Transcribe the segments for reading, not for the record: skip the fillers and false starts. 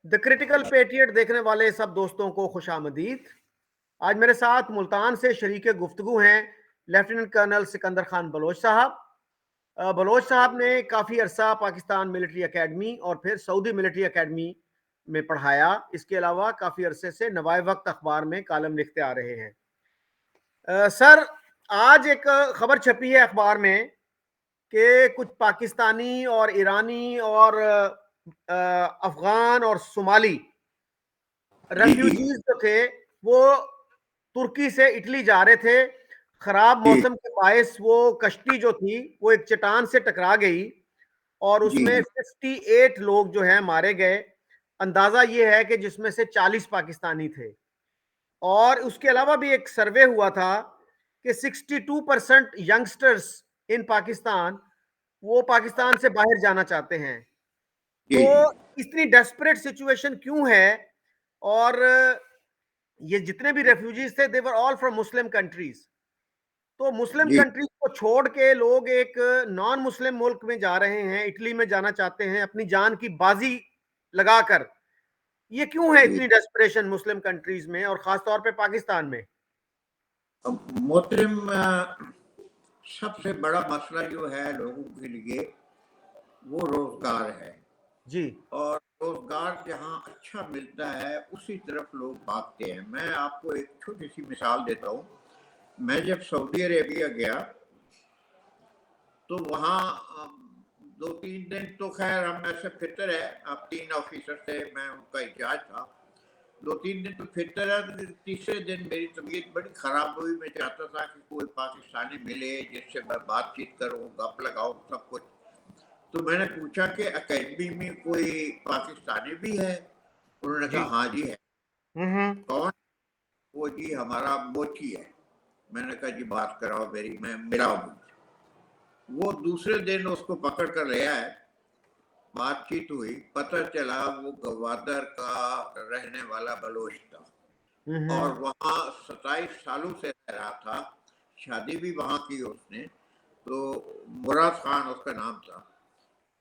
The critical patriot देखने वाले सब दोस्तों को खुशामदीद। आज मेरे साथ मुल्तान से शरीके गुफ्तगू हैं लेफ्टिनेंट कर्नल सिकंदर खान बलोच साहब। बलोच साहब ने काफ़ी अरसा पाकिस्तान मिलिट्री एकेडमी और फिर सऊदी मिलिट्री एकेडमी में पढ़ाया। इसके अलावा काफ़ी अरसे से नवाए वक्त अखबार में कालम लिखते आ रहे हैं। सर, आज एक खबर छपी है अखबार में कि कुछ पाकिस्तानी और ईरानी और अफगान और सोमाली रेफ्यूजीज जो थे वो तुर्की से इटली जा रहे थे। खराब जी मौसम के बायस वो कश्ती जो थी वो एक चट्टान से टकरा गई और जी उसमें 58 लोग जो हैं मारे गए। अंदाजा ये है कि जिसमें से 40 पाकिस्तानी थे। और उसके अलावा भी एक सर्वे हुआ था कि 62% यंगस्टर्स इन पाकिस्तान वो पाकिस्तान से बाहर जाना चाहते हैं। जी तो इतनी डेस्परेट सिचुएशन क्यों है? और ये जितने भी रेफ्यूजीज थे they were all from Muslim countries. तो मुस्लिम जी कंट्रीज को छोड़ के लोग एक नॉन मुस्लिम मुल्क में जा रहे हैं, इटली में जाना चाहते हैं अपनी जान की बाजी लगाकर। ये क्यों है जी। इतनी डेस्परेशन मुस्लिम कंट्रीज में और खास तौर पे पाकिस्तान में? अब मोहतरम, सबसे बड़ा मसला जो है लोगों के लिए वो रोजगार है। जी और रोजगार जहाँ अच्छा मिलता है उसी तरफ लोग भागते हैं। मैं आपको एक छोटी सी मिसाल देता हूँ। मैं जब सऊदी अरेबिया गया तो वहाँ 2-3 दिन तो खैर हम ऐसे फितर है, अब 3 ऑफिसर थे, मैं उनका इंचार्ज था। 2-3 दिन तो फितर है। तीसरे दिन मेरी तबीयत बड़ी खराब हुई। मैं चाहता था कि कोई पाकिस्तानी मिले जिससे मैं बातचीत करूँ, गप लगाऊँ, सब कुछ। तो मैंने पूछा कि अकेडमी में कोई पाकिस्तानी भी है? उन्होंने कहा जी। हाँ जी है। हम्म। कौन? वो जी हमारा मोची है। मैंने कहा जी बात कराओ मेरी, मैं मिलाओ मुझे। वो दूसरे दिन उसको पकड़ कर ले आए। बातचीत हुई, पता चला वो गवादर का रहने वाला बलोच था और हम्म। वहाँ 27 सालों से रह रहा था। शादी भी वहाँ की उसने। तो मुराद खान उसका नाम था।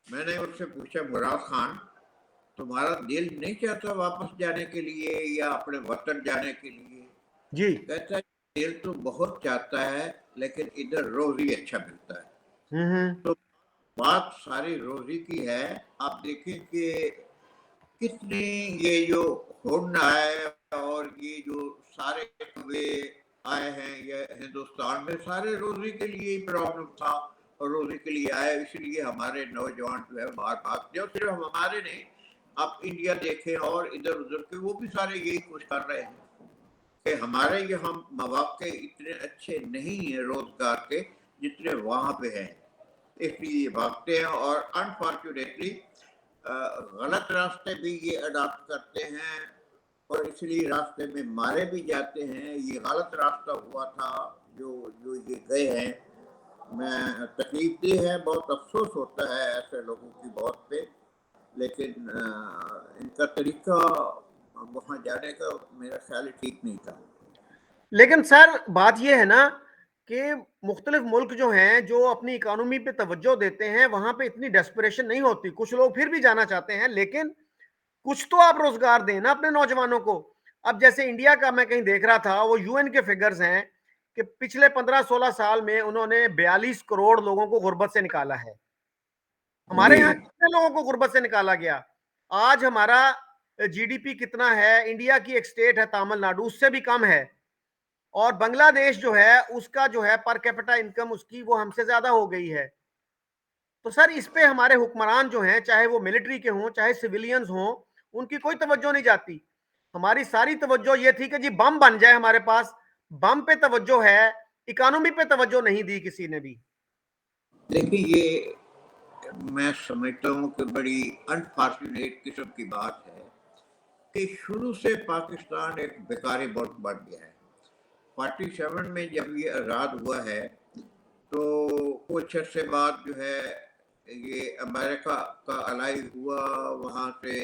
मैंने उससे पूछा, मुराद खान, तुम्हारा दिल नहीं चाहता वापस जाने के लिए या अपने वतन जाने के लिए? जी। कहता है दिल तो बहुत चाहता है लेकिन इधर रोजी अच्छा मिलता है। हम्म। तो बात सारी रोजी की है। आप देखें कि कितनी ये जो हुन है और ये जो सारे कब्जे आए हैं ये हिंदुस्तान में, सारे रोजी के लिए ही प्रॉब्लम था और रोजी के लिए आए। इसलिए हमारे नौजवान जो है बाहर भागते हैं। और सिर्फ हमारे नहीं, आप इंडिया देखें और इधर उधर के वो भी सारे यही कुछ कर रहे हैं कि हमारे यहाँ मौके इतने अच्छे नहीं है रोजगार के जितने वहां पे हैं। इसलिए ये भागते हैं और अनफॉर्चुनेटली गलत रास्ते भी ये अडॉप्ट करते हैं और इसलिए रास्ते में मारे भी जाते हैं। ये गलत रास्ता हुआ था जो जो ये गए हैं। मैं तकलीफ दी है, बहुत अफसोस होता है ऐसे लोगों की बहुत पे। लेकिन इनका तरीका वहाँ जाने का मेरा ख्याल है ठीक नहीं था। लेकिन सर बात यह है ना कि मुख्तलिफ मुल्क जो हैं जो अपनी इकोनॉमी पे तवज्जो देते हैं वहां पे इतनी डेस्परेशन नहीं होती। कुछ लोग फिर भी जाना चाहते हैं लेकिन कुछ तो आप रोजगार दें ना अपने नौजवानों को। अब जैसे इंडिया का मैं कहीं देख रहा था, वो यूएन के फिगर्स हैं कि पिछले 15-16 साल में उन्होंने 42 करोड़ लोगों को गुर्बत से निकाला है। हमारे जी यहाँ कितने लोगों को गुर्बत से निकाला गया? आज हमारा जीडीपी कितना है? इंडिया की एक स्टेट है तमिलनाडु, उससे भी कम है। और बांग्लादेश जो है उसका जो है पर कैपिटा इनकम उसकी वो हमसे ज्यादा हो गई है। तो सर इस पे हमारे हुक्मरान जो हैं, चाहे वो मिलिट्री के हों चाहे सिविलियंस हों, उनकी कोई तवज्जो नहीं जाती। हमारी सारी तवज्जो ये थी कि जी बम बन जाए हमारे पास। बम पे तवज्जो है, इकोनॉमी पे तवज्जो नहीं दी किसी ने भी। देखिए, ये मैं समझता हूँ कि बड़ी अनफॉर्चुनेट किस्म की बात है कि शुरू से पाकिस्तान एक बेकारी मुल्क बन गया है। 47 में जब ये आज़ाद हुआ है तो कुछ अर्से बाद जो है ये अमेरिका का अलाई हुआ। वहाँ से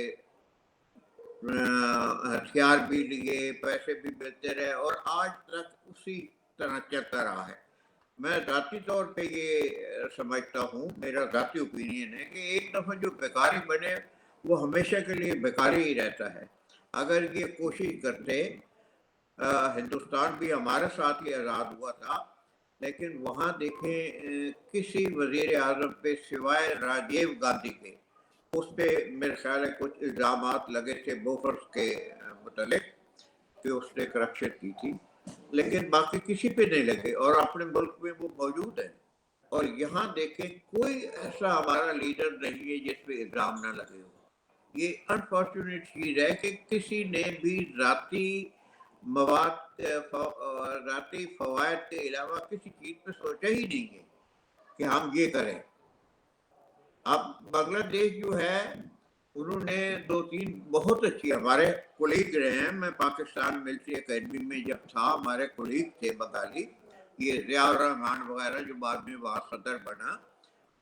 हथियार भी लिए, पैसे भी मिलते रहे और आज तक उसी तरह चलता रहा है। मैं ज़ाती तौर पे ये समझता हूँ, मेरा ज़ाती ओपिनियन है कि एक दफ़ा जो बेकारी बने वो हमेशा के लिए बेकार ही रहता है। अगर ये कोशिश करते, हिंदुस्तान भी हमारे साथ ही आज़ाद हुआ था, लेकिन वहाँ देखें किसी वजीर आजम पे सिवाय राजीव गांधी के, उस पे मेरे ख्याल है कुछ इल्ज़ामात लगे थे बोफर्स के मुतालिक कि उसने करप्शन की थी, लेकिन बाकी किसी पे नहीं लगे और अपने मुल्क में वो मौजूद है। और यहाँ देखें कोई ऐसा हमारा लीडर नहीं है जिस पे इल्ज़ाम ना लगे हो। ये अनफॉर्चुनेट चीज़ है कि किसी ने भी जाती जाती फवायद के अलावा किसी चीज़ पे सोचा ही नहीं है कि हम ये करें। अब बांग्लादेश जो है, उन्होंने 2-3 बहुत अच्छी हमारे कोलीग रहे हैं। मैं पाकिस्तान मिलिट्री एकेडमी में जब था, हमारे कोलीग थे बंगाली, ये ज़ियाउर रहमान वगैरह जो बाद में वहाँ सदर बना,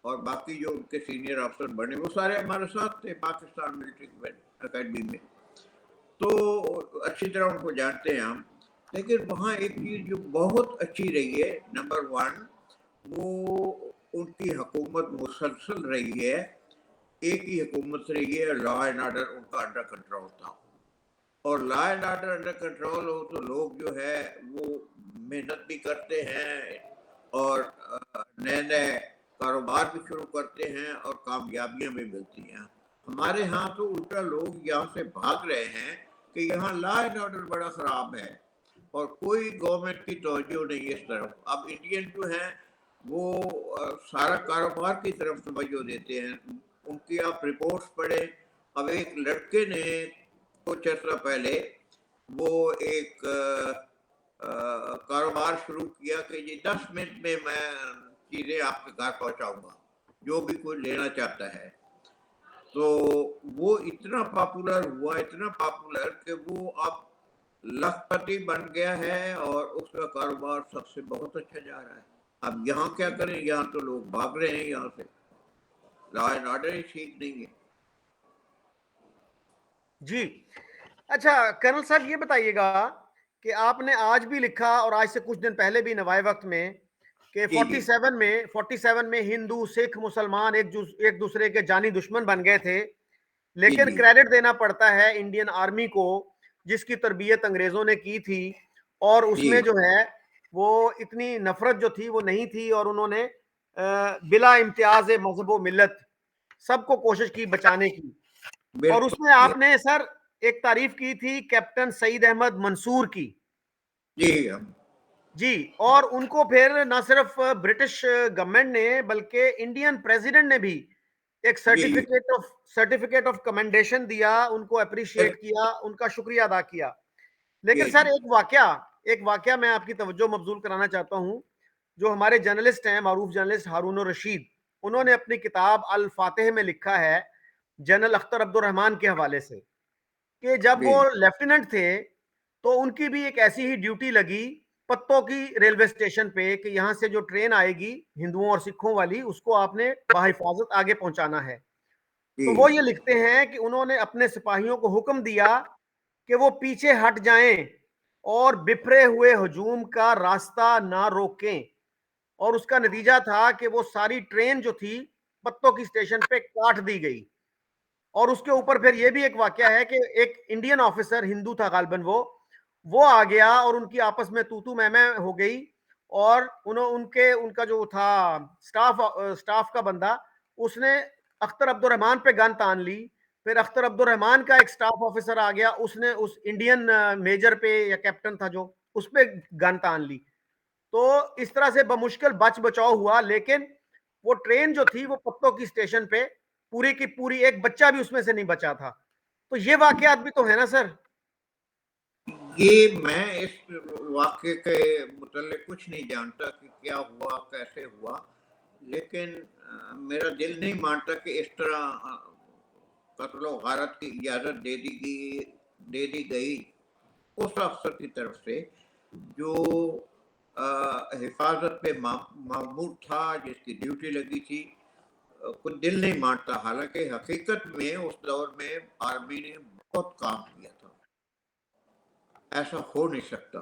और बाकी जो उनके सीनियर अफसर बने वो सारे हमारे साथ थे पाकिस्तान मिलिट्री एकेडमी में, तो अच्छी तरह उनको जानते हैं हम। लेकिन वहाँ एक चीज़ जो बहुत अच्छी रही है, नंबर 1 वो उनकी हुकूमत मुसलसल रही है, एक ही हुकूमत रही है, लॉ एंड ऑर्डर उनका अंडर कंट्रोल था। और law and order under control हो तो लोग जो है वो मेहनत भी करते हैं और नए नए कारोबार भी शुरू करते हैं और कामयाबियां भी मिलती हैं। हमारे यहाँ तो उल्टा लोग यहाँ से भाग रहे हैं कि यहाँ लॉ एंड ऑर्डर बड़ा ख़राब है और कोई गवर्नमेंट की तवज्जो नहीं है इस तरफ। अब इंडियन जो हैं वो सारा कारोबार की तरफ तवज्जो देते हैं। उनकी आप रिपोर्ट्स पढ़ें। अब एक लड़के ने कुछ अर्सा पहले वो एक कारोबार शुरू किया कि जी 10 मिनट में मैं चीज़ें आपके घर पहुंचाऊंगा, जो भी कोई लेना चाहता है। तो वो इतना पॉपुलर हुआ, इतना पॉपुलर कि वो अब लखपति बन गया है और उसका कारोबार सबसे बहुत अच्छा जा रहा है। अब यहाँ क्या करें, यहाँ तो लोग भाग रहे हैं यहाँ से, लॉ एंड ऑर्डर ही ठीक नहीं है। जी अच्छा कर्नल साहब, ये बताइएगा कि आपने आज भी लिखा और आज से कुछ दिन पहले भी नवाए वक्त में कि जी जी 47 में हिंदू सिख मुसलमान एक दूसरे के जानी दुश्मन बन गए थे, जी लेकिन जी क्रेडिट देना पड़ता है इंडियन आर्मी को जिसकी तरबियत अंग्रेजों ने की थी, और जी उसमें जो है वो इतनी नफरत जो थी वो नहीं थी, और उन्होंने बिला इम्तियाज मजहब व मिल्लत सबको कोशिश की बचाने की। और बिल्कुल। उसमें आपने सर एक तारीफ की थी कैप्टन सईद अहमद मंसूर की। जी हम जी, और उनको फिर ना सिर्फ ब्रिटिश गवर्नमेंट ने बल्कि इंडियन प्रेसिडेंट ने भी एक जी सर्टिफिकेट ऑफ कमेंडेशन दिया, उनको अप्रिशिएट किया, उनका शुक्रिया अदा किया। लेकिन जी सर जी एक वाकया मैं आपकी तवज्जो मबजूल कराना चाहता हूं। जो हमारे जर्नलिस्ट हैं, मारूफ जर्नलिस्ट हारून रशीद, उन्होंने अपनी किताब अल फातिह में लिखा है जनरल अख्तर अब्दुल रहमान के हवाले से कि जब वो जी लेफ्टिनेंट थे तो उनकी भी एक ऐसी ही ड्यूटी लगी पत्तों की रेलवे स्टेशन पे कि यहाँ से जो ट्रेन आएगी हिंदुओं और सिखों वाली, उसको आपने बाहिफाजत आगे पहुंचाना है। जी तो वो ये लिखते हैं कि उन्होंने अपने सिपाहियों को हुक्म दिया कि वो पीछे हट जाएं और बिफरे हुए हजूम का रास्ता ना रोकें, और उसका नतीजा था कि वो सारी ट्रेन जो थी पत्तों की स्टेशन पे काट दी गई। और उसके ऊपर फिर ये भी एक वाकया है कि एक इंडियन ऑफिसर, हिंदू था गालबन, वो आ गया और उनकी आपस में तू मैं हो गई, और उनके उनका जो था स्टाफ का बंदा, उसने अख्तर अब्दुल रहमान पे गन तान ली। फिर अख्तर अब्दुल रहमान का एक स्टाफ ऑफिसर आ गया, उसने उस इंडियन मेजर पे या कैप्टन था जो, उस पे गन तान ली। तो इस तरह से बमुश्किल बच बचाव हुआ, लेकिन वो ट्रेन जो थी वो पत्तों की स्टेशन पे पूरी की पूरी, एक बच्चा भी उसमें से नहीं बचा था। तो ये वाकयात भी तो है ना सर। ये मैं इस वाक्य के मुतल्लिक कुछ नहीं जानता कि क्या हुआ कैसे हुआ, लेकिन मेरा दिल नहीं मानता कि इस तरह कत्ल गारत की इजाज़त दे दी गई उस अफसर की तरफ से जो हिफाजत पे मामूर था, जिसकी ड्यूटी लगी थी। कुछ दिल नहीं मानता, हालांकि हकीकत में उस दौर में आर्मी ने बहुत काम किया था, ऐसा हो नहीं सकता।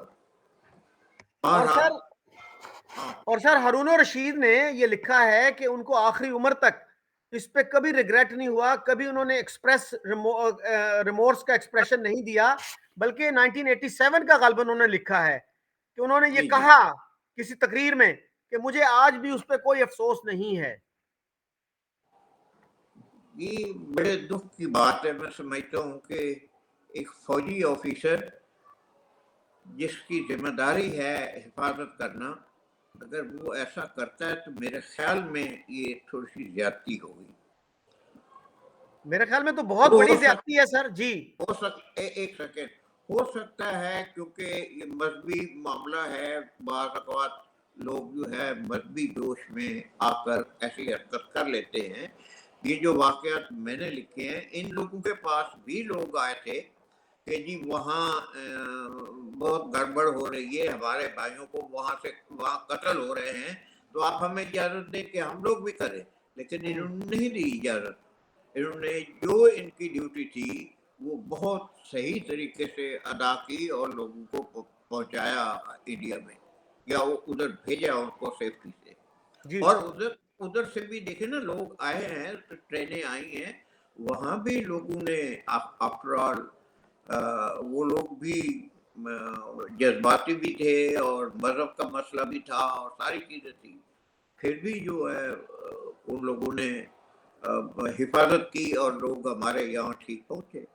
और हाँ सर हारून रशीद ने ये लिखा है कि उनको आखिरी उम्र तक इस पे कभी रिग्रेट नहीं हुआ, कभी उन्होंने रिमोर्स का एक्सप्रेशन नहीं दिया, बल्कि 1987 का गालिबन उन्होंने लिखा है कि उन्होंने ये जी जी कहा किसी तकरीर में कि मुझे आज भी उस पर कोई अफसोस नहीं है। ये बड़े दुख की बात है। मैं समझता हूँ कि एक फौजी ऑफिसर जिसकी जिम्मेदारी है हिफाजत करना, अगर वो ऐसा करता है तो मेरे ख्याल में ये थोड़ी सी ज्यादती होगी। मेरे ख्याल में तो बहुत हो बड़ी सक ज्यादती है सर जी। हो सक एक सेकेंड, हो सकता है क्योंकि ये मजहबी मामला है, बाज़ औक़ात लोग जो है मजहबी जोश में आकर ऐसी हरकत कर लेते हैं। ये जो वाक़यात मैंने लिखे हैं, इन लोगों के पास भी लोग आए थे कि जी वहाँ बहुत गड़बड़ हो रही है, हमारे भाइयों को वहाँ से वहाँ कत्ल हो रहे हैं, तो आप हमें इजाज़त दें कि हम लोग भी करें। लेकिन इन्होंने नहीं दी इजाज़त। इन्होंने जो इनकी ड्यूटी थी वो बहुत सही तरीके से अदा की और लोगों को पहुंचाया इंडिया में, या वो उधर भेजा उनको सेफ्टी से। जी और उधर उधर से भी देखे ना, लोग आए हैं तो ट्रेनें आई हैं, वहां भी लोगों ने आफ्टर ऑल वो लोग भी जज्बाती भी थे और मजहब का मसला भी था और सारी चीजें थी। फिर भी जो है उन लोगों ने हिफाजत की और लोग हमारे यहाँ ठीक पहुंचे।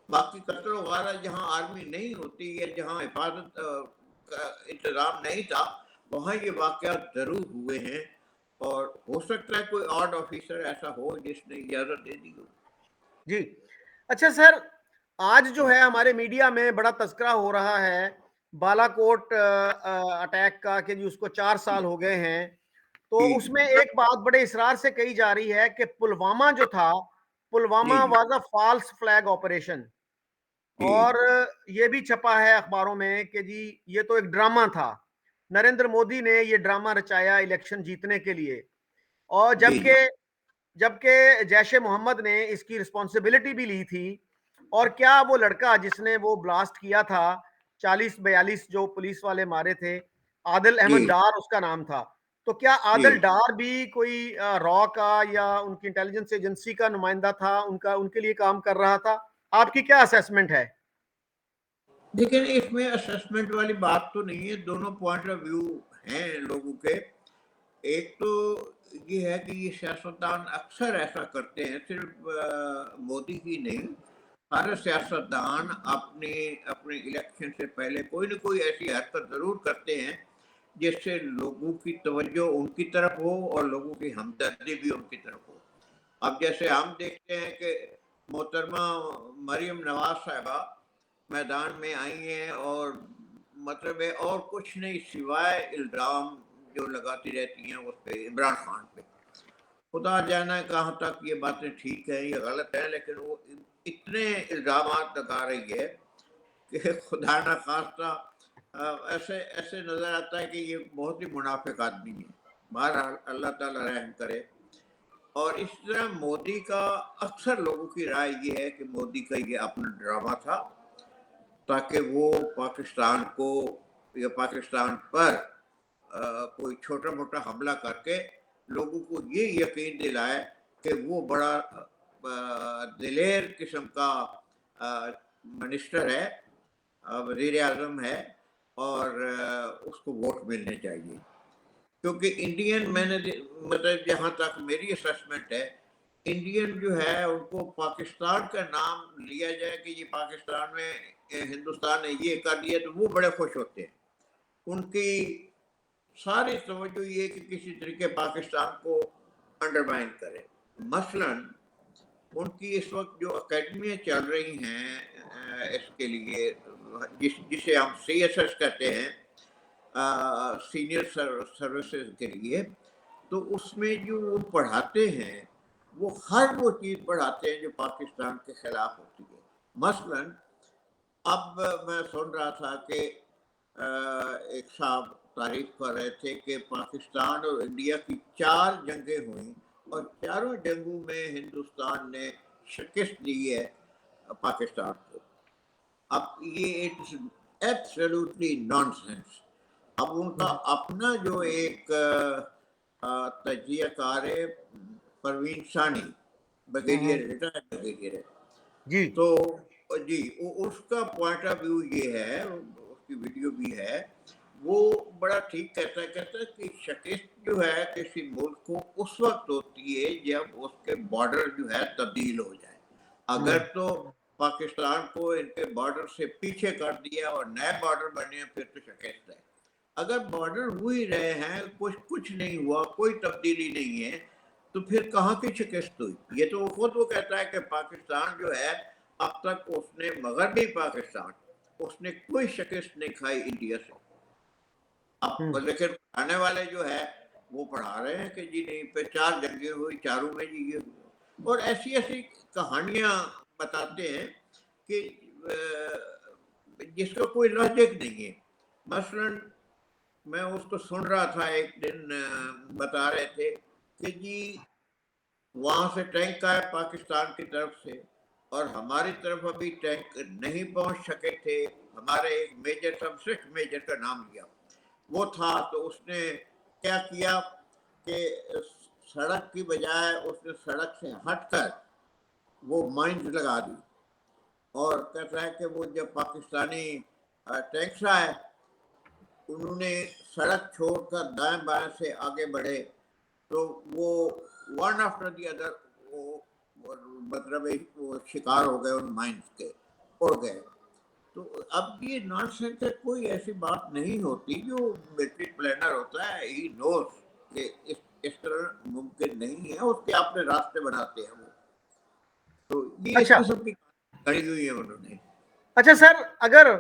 बाकी कत्ल वगैरह जहाँ आर्मी नहीं होती या जहाँ हिफाजत का इंतजाम नहीं था, वहाँ ये वाकयात जरूर हुए हैं। और हो सकता है कोई ऑड ऑफिसर ऐसा हो जिसने इजाजत दे दी हो। जी। अच्छा सर, आज जो है हमारे मीडिया में बड़ा तस्करा हो रहा है बालाकोट अटैक का कि जी उसको 4 साल हो गए हैं। तो जी उसमें एक बात बड़े इसरार से कही जा रही है कि पुलवामा जो था, जी Pulwama was a false flag operation. जी और ये भी छपा है अखबारों में कि जी ये तो एक ड्रामा था, नरेंद्र मोदी ने ये ड्रामा रचाया इलेक्शन जीतने के लिए। और जी जबकि जबकि जैश ए मोहम्मद ने इसकी रिस्पॉन्सिबिलिटी भी ली थी। और क्या वो लड़का जिसने वो ब्लास्ट किया था, 40-42 जो पुलिस वाले मारे थे, आदिल अहमद जी डार उसका नाम था। तो क्या जी आदिल डार भी कोई रॉ का या उनकी इंटेलिजेंस एजेंसी का नुमाइंदा था, उनका उनके लिए काम कर रहा था? आपकी क्या असेसमेंट है? लेकिन इसमें असेसमेंट वाली बात तो नहीं है, दोनों पॉइंट ऑफ व्यू हैं लोगों के। एक तो ये है कि ये सियासतदान अक्सर ऐसा करते हैं, सिर्फ मोदी ही नहीं, सारे सियासतदान अपने अपने इलेक्शन से पहले कोई ना कोई ऐसी हरकत जरूर करते हैं जिससे लोगों की तवज्जो उनकी तरफ हो और लोगों की हमदर्दी भी उनकी तरफ हो। अब जैसे हम देखते हैं कि मोहतरमा मरियम नवाज साहिबा मैदान में आई हैं और मतलब है और कुछ नहीं सिवाय इल्जाम जो लगाती रहती हैं उस पे, इमरान खान पे। खुदा जाने कहाँ तक ये बातें ठीक है या गलत है, लेकिन वो इतने इल्जाम लगा रही है कि खुदा ना खास्ता ऐसे ऐसे नजर आता है कि ये बहुत ही मुनाफिक आदमी है। बहरहाल अल्लाह ताला रहम करे। और इस तरह मोदी का अक्सर लोगों की राय ये है कि मोदी का ये अपना ड्रामा था ताकि वो पाकिस्तान को या पाकिस्तान पर कोई छोटा मोटा हमला करके लोगों को ये यकीन दिलाए कि वो बड़ा दिलेर किस्म का मिनिस्टर है, वजीर आजम है और उसको वोट मिलने चाहिए। क्योंकि इंडियन मतलब जहाँ तक मेरी असेसमेंट है, इंडियन जो है उनको पाकिस्तान का नाम लिया जाए कि ये पाकिस्तान में हिंदुस्तान ने ये कर दिया तो वो बड़े खुश होते हैं। उनकी सारी तवज्जो ये कि किसी तरीके पाकिस्तान को अंडरमाइन करे। मसलन उनकी इस वक्त जो अकेडमियाँ चल रही हैं इसके लिए जिसे हम CSS कहते हैं, सीनियर सर्विसेज के लिए, तो उसमें जो वो पढ़ाते हैं वो हर वो चीज़ पढ़ाते हैं जो पाकिस्तान के खिलाफ होती है। मसलन अब मैं सुन रहा था कि एक साहब तारीफ कर रहे थे कि पाकिस्तान और इंडिया की 4 जंगें हुई और चारों जंगों में हिंदुस्तान ने शिकस्त दी है पाकिस्तान को। अब ये इट्स एब्सोल्युटली नॉनसेंस। अब उनका अपना जो एक तजिया कार है परवीन सानी, ब्रिगेडियर, रिटायर्ड ब्रिगेडियर है। जी तो जी उसका पॉइंट ऑफ व्यू ये है, उसकी वीडियो भी है, वो बड़ा ठीक कहता है कि शिकस्त जो है किसी मुल्क को उस वक्त होती है जब उसके बॉर्डर जो है तब्दील हो जाए। अगर तो पाकिस्तान को इनके बॉर्डर से पीछे कर दिया और नए बॉर्डर बने फिर तो शिकस्त है। अगर बॉर्डर हो ही रहे हैं, कुछ नहीं हुआ, कोई तब्दीली नहीं है, तो फिर कहाँ की शिकस्त हुई? ये तो खुद वो कहता है कि पाकिस्तान जो है अब तक उसने, मगरबी पाकिस्तान, उसने कोई शिकस्त नहीं खाई इंडिया से। अब लेकिन पढ़ाने वाले जो है वो पढ़ा रहे हैं कि जी नहीं पे 4 जंगें हुई, चारों में जी ये हुआ, और ऐसी ऐसी कहानियां बताते हैं कि जिसका कोई लॉजिक नहीं है। मसलन मैं उसको सुन रहा था एक दिन, बता रहे थे कि जी वहां से टैंक आए पाकिस्तान की तरफ से और हमारी तरफ अभी टैंक नहीं पहुंच सके थे। हमारे एक मेजर, सबसे मेजर का नाम लिया, वो था, तो उसने क्या किया कि सड़क की बजाय उसने सड़क से हटकर वो माइंस लगा दी, और कहता है कि वो जब पाकिस्तानी टैंक्स आए उन्होंने सड़क छोड़कर दाएं बाएं से आगे बढ़े, तो वो वन आफ्टर दी अदर वो मतलब वो शिकार हो गए उन माइंस के, उड़ गए। तो अब ये नॉनसेंस है, कोई ऐसी बात नहीं होती। जो मिलिट्री प्लानर होता है ही नोस कि इस तरह मुमकिन नहीं है, उसके अपने रास्ते बनाते हैं वो। तो ये इस अच्छा किस्म की करी हुई है उन्होंने। अच्छा सर, अगर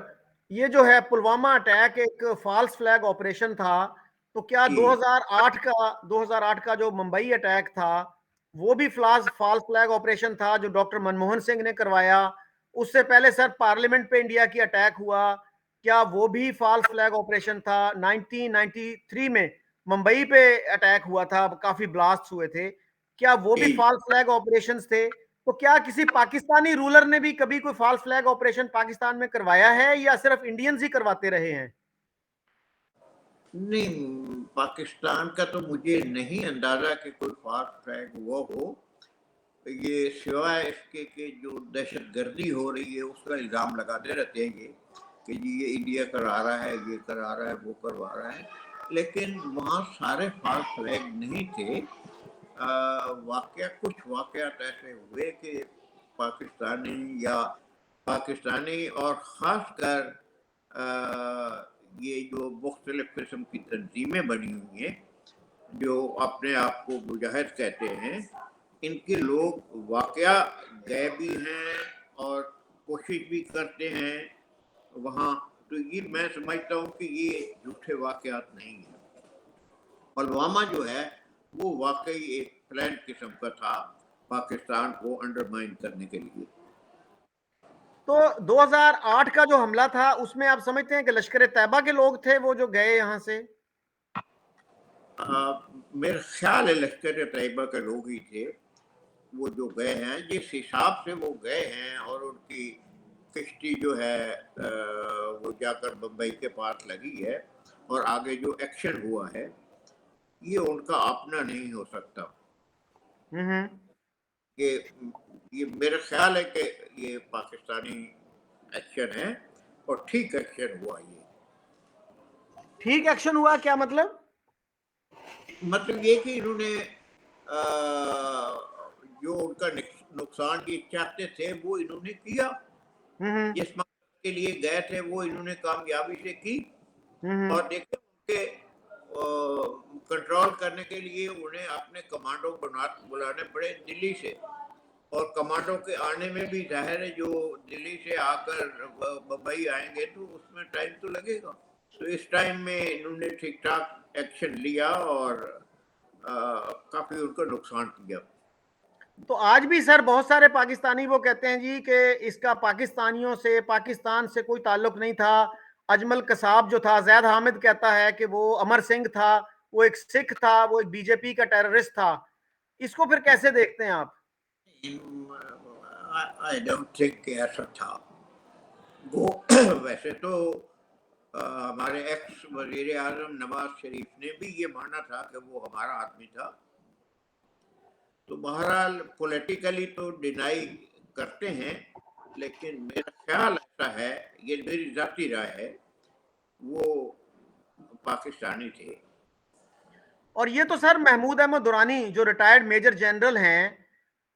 ये जो है पुलवामा अटैक एक फॉल्स फ्लैग ऑपरेशन था, तो क्या जी 2008 का जो मुंबई अटैक था वो भी फॉल्स फ्लैग ऑपरेशन था जो डॉक्टर मनमोहन सिंह ने करवाया? उससे पहले सर पार्लियामेंट पे इंडिया की अटैक हुआ, क्या वो भी फॉल्स फ्लैग ऑपरेशन था? 1993 में मुंबई पे अटैक हुआ था, काफी ब्लास्ट हुए थे, क्या वो भी जी फॉल्स फ्लैग ऑपरेशंस थे? तो क्या किसी पाकिस्तानी रूलर ने भी कभी कोई फॉल्स फ्लैग ऑपरेशन पाकिस्तान में करवाया है या सिर्फ इंडियंस ही करवाते रहे हैं? नहीं, पाकिस्तान का तो मुझे नहीं अंदाजा कि कोई फास्ट फ्लैग हुआ हो। ये सिवाय इसके कि जो दहशत गर्दी हो रही है उसका इल्ज़ाम लगाते रहते हैं ये कि जी ये इंडिया करा रहा है, ये करा रहा है, वो करवा रहा है, लेकिन वहाँ सारे फाल्स फ्लैग नहीं थे। वाकया, कुछ वाकयात ऐसे हुए कि पाकिस्तानी और ख़ासकर ये जो मुख्तलिफ़ किस्म की तंजीमें बनी हुई हैं जो अपने आप को मुजाहिद कहते हैं, इनके लोग वाकया गए भी हैं और कोशिश भी करते हैं वहाँ। तो ये मैं समझता हूँ कि ये झूठे वाकयात नहीं हैं। पुलवामा जो है वो वाकई एक प्लान किस्म का था पाकिस्तान को अंडरमाइन करने के लिए। तो 2008 का जो हमला था उसमें आप समझते हैं कि लश्कर तैयबा के लोग थे वो जो गए यहां से? मेरा ख्याल है लश्कर तैयबा के लोग ही थे वो जो गए हैं, जिस हिसाब से वो गए हैं, और उनकी किश्ती जो है वो जाकर बम्बई के पास लगी है, और आगे जो एक्शन हुआ है ये उनका अपना नहीं हो सकता। हम्म। कि ये मेरा ख्याल है कि ये पाकिस्तानी एक्शन है और ठीक एक्शन हुआ ये। ठीक एक्शन हुआ क्या मतलब? मतलब ये कि इन्होंने जो उनका नुकसान ये चाहते थे वो इन्होंने किया, हम्म। जिस मकसद के लिए गए थे वो इन्होंने कामयाबी से की। हम्म। और देखिए उनके कंट्रोल करने के लिए उन्हें अपने कमांडो बुलाने पड़े दिल्ली से, और कमांडो के आने में भी जाहिर है जो दिल्ली से आकर बम्बई आएंगे तो उसमें टाइम तो लगेगा। तो इस टाइम में इन्होंने ठीक ठाक एक्शन लिया और काफी उनका नुकसान किया। तो आज भी सर बहुत सारे पाकिस्तानी वो कहते हैं जी कि इसका पाकिस्तानियों से, पाकिस्तान से कोई ताल्लुक नहीं था। अजमल कसाब जो था, जैद हामिद कहता है कि वो अमर सिंह था, वो एक सिख था, वो एक बीजेपी का टेररिस्ट था। इसको फिर कैसे देखते हैं आप? आई डोंट थिंक ऐसा था वो। वैसे तो हमारे एक्स वजीर आजम नवाज शरीफ ने भी ये माना था कि वो हमारा आदमी था। तो बहरहाल पॉलिटिकली तो डिनाई करते हैं, लेकिन मेरा ख्याल ऐसा है, ये मेरी जाती राय है, वो पाकिस्तानी थे। और ये तो सर महमूद अहमद दुरानी जो रिटायर्ड मेजर जनरल हैं,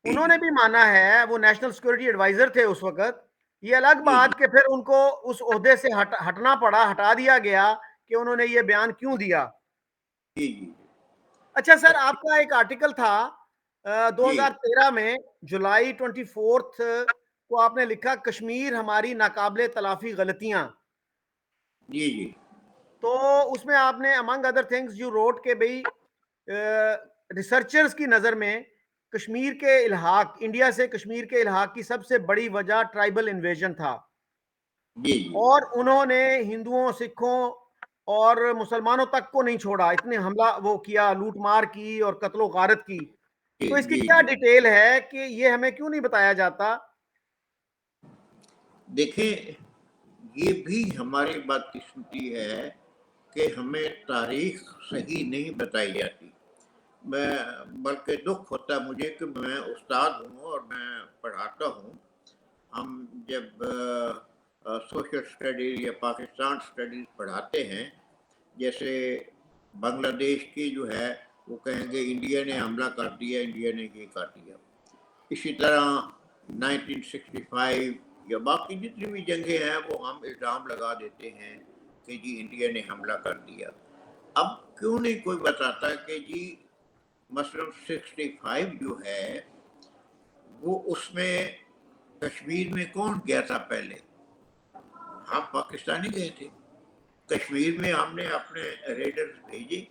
जी उन्होंने जी भी माना है, वो नेशनल सिक्योरिटी एडवाइजर थे उस वक्त। ये अलग जी बात जी कि फिर उनको उस ओहदे से हटना पड़ा, हटा दिया गया कि उन्होंने ये बयान क्यों दिया। जी जी अच्छा सर, अच्छा आपका एक आर्टिकल था जी 2013 में, जुलाई 24 को आपने लिखा, कश्मीर हमारी नाकाबिले तलाफी गलतियां। जी जी तो उसमें आपने among other things you wrote के भाई रिसर्चर्स की नज़र में कश्मीर के इल्हाक, इंडिया से कश्मीर के इल्हाक की सबसे बड़ी वजह ट्राइबल इन्वेजन था। जी जी और उन्होंने हिंदुओं, सिखों और मुसलमानों तक को नहीं छोड़ा, इतने हमला वो किया, लूटमार की और कत्लो गारत की। जी तो इसकी जी क्या जी डिटेल है कि ये हमें क्यों नहीं बताया जाता? देखें, ये भी हमारी बदकिस्मती है कि हमें तारीख सही नहीं बताई जाती। मैं बल्कि दुख होता है मुझे कि मैं उस्ताद हूँ और मैं पढ़ाता हूँ। हम जब सोशल स्टडीज या पाकिस्तान स्टडीज पढ़ाते हैं, जैसे बांग्लादेश की जो है, वो कहेंगे इंडिया ने हमला कर दिया, इंडिया ने ये कर दिया। इसी तरह 1965 या बाकी जितनी भी जंगें हैं, वो हम इल्ज़ाम लगा देते हैं कि जी इंडिया ने हमला कर दिया। अब क्यों नहीं कोई बताता कि जी मसलन 65 जो है, वो उसमें कश्मीर में कौन गया था पहले? हम पाकिस्तानी गए थे। कश्मीर में हमने अपने रेडर्स भेजे,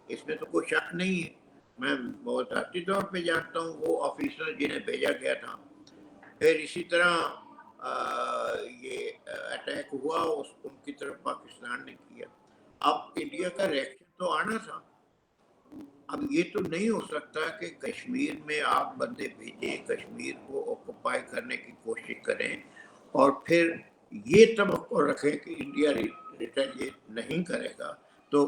इसमें तो कोई शक नहीं है। मैं बहुत ज़ाती तौर पे जानता हूँ वो ऑफिसर जिन्हें भेजा गया था। फिर इसी तरह ये अटैक हुआ, उस उनकी तरफ पाकिस्तान ने किया। अब इंडिया का रिएक्शन तो आना था। अब ये तो नहीं हो सकता कि कश्मीर में आप बंदे भेजें, कश्मीर को ऑक्युपाई करने की कोशिश करें और फिर ये तवक्को रखें कि इंडिया रिटेलिएट नहीं करेगा। तो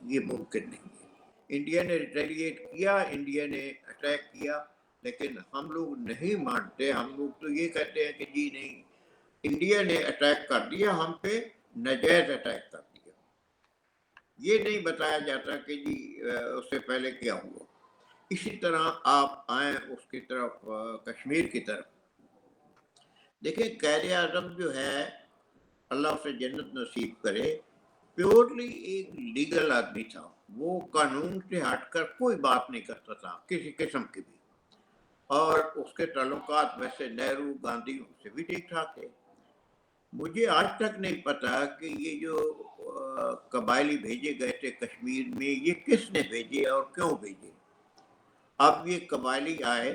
ये मुमकिन नहीं है। इंडिया ने रिटेलिएट किया, इंडिया ने अटैक किया, लेकिन हम लोग नहीं मानते। हम लोग तो ये कहते हैं कि जी नहीं, इंडिया ने अटैक कर दिया हम पे, नाजायज अटैक कर दिया। ये नहीं बताया जाता कि जी उससे पहले क्या हुआ। इसी तरह आप आए उसकी तरफ, कश्मीर की तरफ। देखिए, कायदे आजम जो है, अल्लाह उसे जन्नत नसीब करे, प्योरली एक लीगल आदमी था। वो कानून से हटकर कोई बात नहीं करता था किसी किस्म की भी। और उसके ताल्लुकात वैसे नेहरू गांधी से भी ठीक ठाक थे। मुझे आज तक नहीं पता कि ये जो कबायली भेजे गए थे कश्मीर में, ये किसने भेजे और क्यों भेजे। अब ये कबायली आए,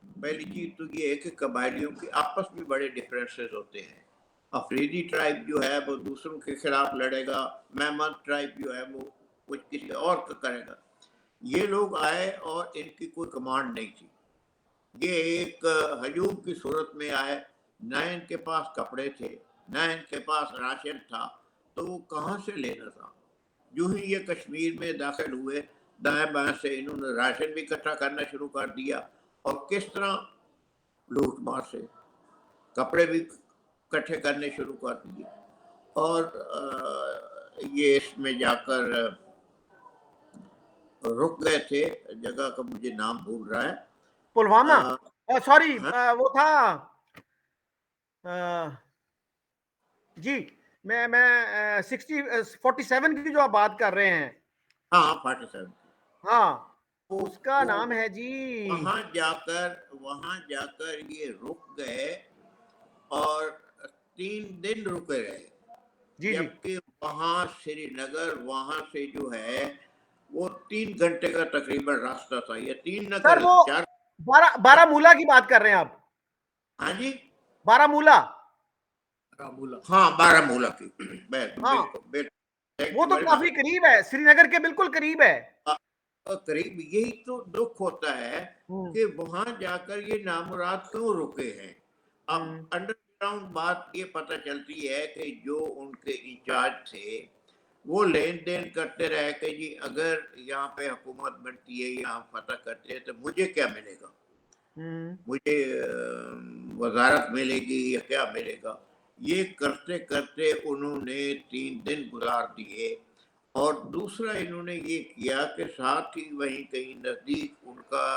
पहली चीज तो ये है कि कबायलियों के आपस में बड़े डिफरेंसेस होते हैं। अफरीदी ट्राइब जो है वो दूसरों के खिलाफ लड़ेगा, मेहमद ट्राइब जो है वो कुछ किसी और का करेगा। ये लोग आए और इनकी कोई कमांड नहीं थी। ये एक हजूम की सूरत में आए, ना इनके पास कपड़े थे, ना इनके पास राशन था, तो वो कहाँ से लेना था। जो ही ये कश्मीर में दाखिल हुए, दाएं बाएं से इन्होंने राशन भी इकट्ठा करना शुरू कर दिया और किस तरह लूट मार से कपड़े भी इकट्ठे करने शुरू कर दिए। और ये इसमें जाकर रुक गए थे, जगह का मुझे नाम भूल रहा है। पुलवामा, सॉरी, हाँ वो था अ, जी, मैं 47 की जो आप बात कर रहे हैं। हाँ 47। हाँ, वो उसका वो नाम है जी। वहां जाकर ये रुक गए और 3 दिन रुके रहे। जी जी। जबकि वहां श्रीनगर, वहां से जो है वो 3 घंटे का तकरीबन रास्ता था, या 3 न सर करें वो 4। बारामूला की बात कर रहे हैं आप? हाँ जी, बारामूला। बारामूला, हाँ बारामूला की। हाँ, बिल्कुल बिल्कुल, थैंक वो यू तो वेरी काफी मच। करीब है, श्रीनगर के बिल्कुल करीब है। करीब, यही तो दुख होता है हम्म कि वहां जाकर ये नामुराद क्यों रुके हैं। अब हम्म अंडरग्राउंड बात ये पता चलती है कि जो उनके इंचार्ज थे, वो लेन देन करते रहे कि जी अगर यहाँ पे हुकूमत बनती है, यहाँ फतह करते हैं तो मुझे क्या मिलेगा, मुझे वजारत मिलेगी या क्या मिलेगा। ये करते करते उन्होंने 3 दिन गुजार दिए। और दूसरा इन्होंने ये किया कि साथ ही वहीं कहीं नजदीक उनका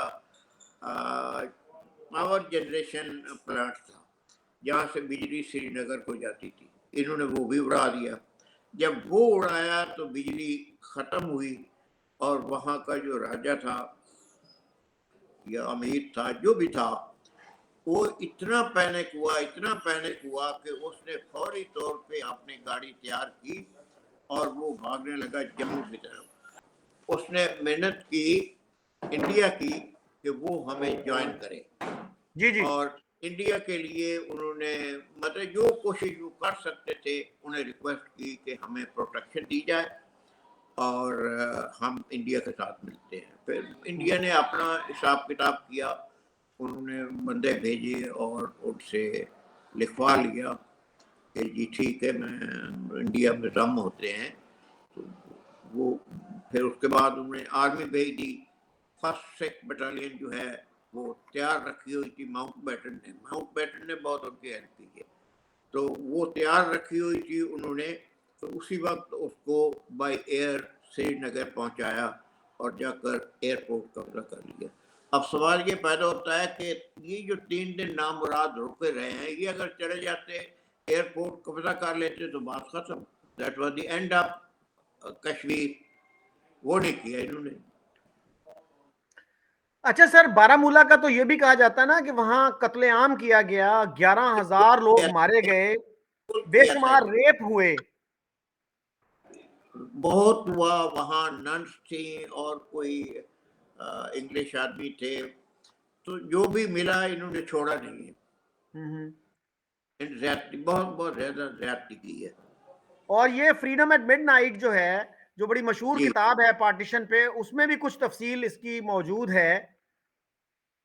पावर जनरेशन प्लांट था, जहाँ से बिजली श्रीनगर को जाती थी, इन्होंने वो भी उड़ा दिया। जब वो उड़ाया तो बिजली खत्म हुई और वहां का जो राजा था या अमीर था, जो भी था, वो इतना पैनिक हुआ कि उसने फौरी तौर पे अपनी गाड़ी तैयार की और वो भागने लगा जम्मू की तरफ। उसने मेहनत की, इंडिया की, कि वो हमें ज्वाइन करे। जी जी। और इंडिया के लिए उन्होंने मतलब जो कोशिश वो कर सकते थे, उन्हें रिक्वेस्ट की कि हमें प्रोटेक्शन दी जाए और हम इंडिया के साथ मिलते हैं। फिर इंडिया ने अपना हिसाब किताब किया, उन्होंने बंदे भेजे और उनसे लिखवा लिया कि जी ठीक है, मैं इंडिया में दम होते हैं। तो वो फिर उसके बाद उन्होंने आर्मी भेज दी। फर्स्ट सिख बटालियन जो है वो तैयार रखी हुई थी माउंट बैटन ने बहुत उनकी हेल्प की है, तो वो तैयार रखी हुई थी उन्होंने। तो उसी वक्त उसको बाय एयर श्रीनगर पहुंचाया और जाकर एयरपोर्ट कब्जा कर लिया। अब सवाल ये पैदा होता है कि ये जो 3 दिन नामुराद रुके रहे हैं, ये अगर चले जाते, एयरपोर्ट कब्जा कर लेते तो बात खत्म। That was the end of Kashmir. वो नहीं किया इन्होंने। अच्छा सर, बारामूला का तो ये भी कहा जाता है ना कि वहां कत्लेआम किया गया, 11,000 लोग मारे गए, किया था बेशुमार रेप हुए। बहुत हुआ। वहां नन्स थी और कोई इंग्लिश आदमी थे, तो जो भी मिला इन्होंने छोड़ा नहीं है। ज्यादती, बहुत बहुत ज्यादा ज्यादती की है। और ये फ्रीडम एट मिडनाइट जो है, जो बड़ी मशहूर जी किताब है पार्टीशन पे, उसमें भी कुछ तफसील इसकी मौजूद है।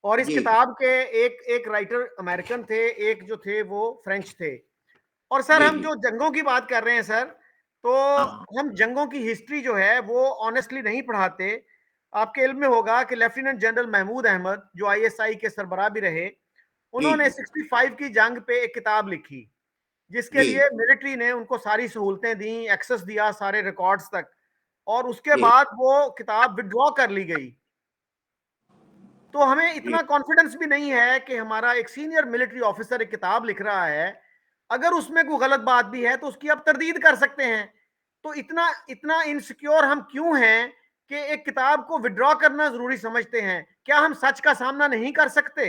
और इस जी। किताब के एक एक राइटर अमेरिकन थे, एक जो थे वो फ्रेंच थे। और सर, जी हम जी। जो जंगों की बात कर रहे हैं सर, तो हाँ हम जंगों की हिस्ट्री जो है वो ऑनेस्टली नहीं पढ़ाते। आपके इल्म में होगा कि लेफ्टिनेंट जनरल महमूद अहमद, जो आईएसआई के सरबराह भी रहे, जी उन्होंने जी 65 की जंग पे एक किताब लिखी, जिसके जी लिए मिलिट्री ने उनको सारी सहूलतें दी, एक्सेस दिया सारे रिकॉर्ड्स तक, और उसके जी बाद वो किताब विड्रॉ कर ली गई। तो हमें जी। इतना कॉन्फिडेंस भी नहीं है कि हमारा एक सीनियर मिलिट्री ऑफिसर एक किताब लिख रहा है, अगर उसमें कोई गलत बात भी है तो उसकी आप तरदीद कर सकते हैं। तो इतना इतना इनसिक्योर हम क्यों हैं कि एक किताब को विड्रॉ करना जरूरी समझते हैं? क्या हम सच का सामना नहीं कर सकते?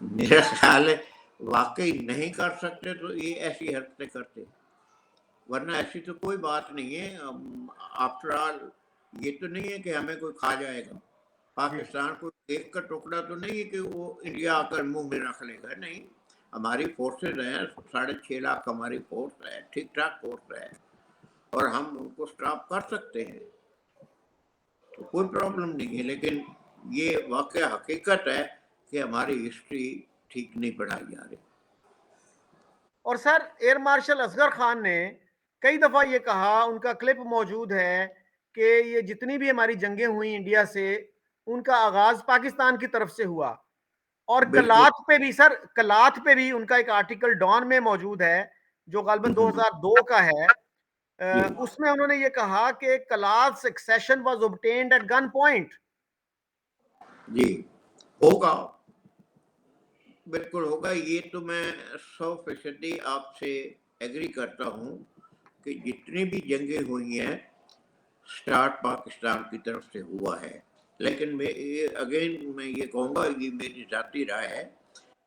मेरा ख्याल है वाकई नहीं कर सकते तो ये ऐसी हरकतें करते, वरना ऐसी तो कोई बात नहीं है। आफ्टर ऑल ये तो नहीं है कि हमें कोई खा जाएगा। जी पाकिस्तान को एक का टुकड़ा तो नहीं है कि वो इंडिया आकर मुंह में रख लेगा, नहीं। हमारी फोर्सेज हैं, 6.5 लाख हमारी फोर्स है, ठीक ठाक फोर्स है, और हम उनको स्टॉप कर सकते हैं, तो कोई प्रॉब्लम नहीं है। लेकिन ये वाकया हकीकत है कि हमारी हिस्ट्री ठीक नहीं पढ़ाई जा रही। और sir, air marshal Asghar Khan ने कई दफा ये कहा, उनका क्लिप मौजूद है, कि ये जितनी भी हमारी जंगें हुई इंडिया से, उनका आगाज पाकिस्तान की तरफ से हुआ। और बिल्कुल। कलात पे भी उनका एक आर्टिकल डॉन में मौजूद है, जो गालबन हम्म, 2002 का है। जी उसमें उन्होंने ये कहा कि Kalat succession was obtained at gun point. जी। होगा, बिल्कुल होगा। ये तो मैं 100% आपसे एग्री करता हूँ कि जितनी भी जंगें हुई हैं, स्टार्ट पाकिस्तान की तरफ से हुआ है। लेकिन मैं ये कहूँगा, ये मेरी जाती राय है,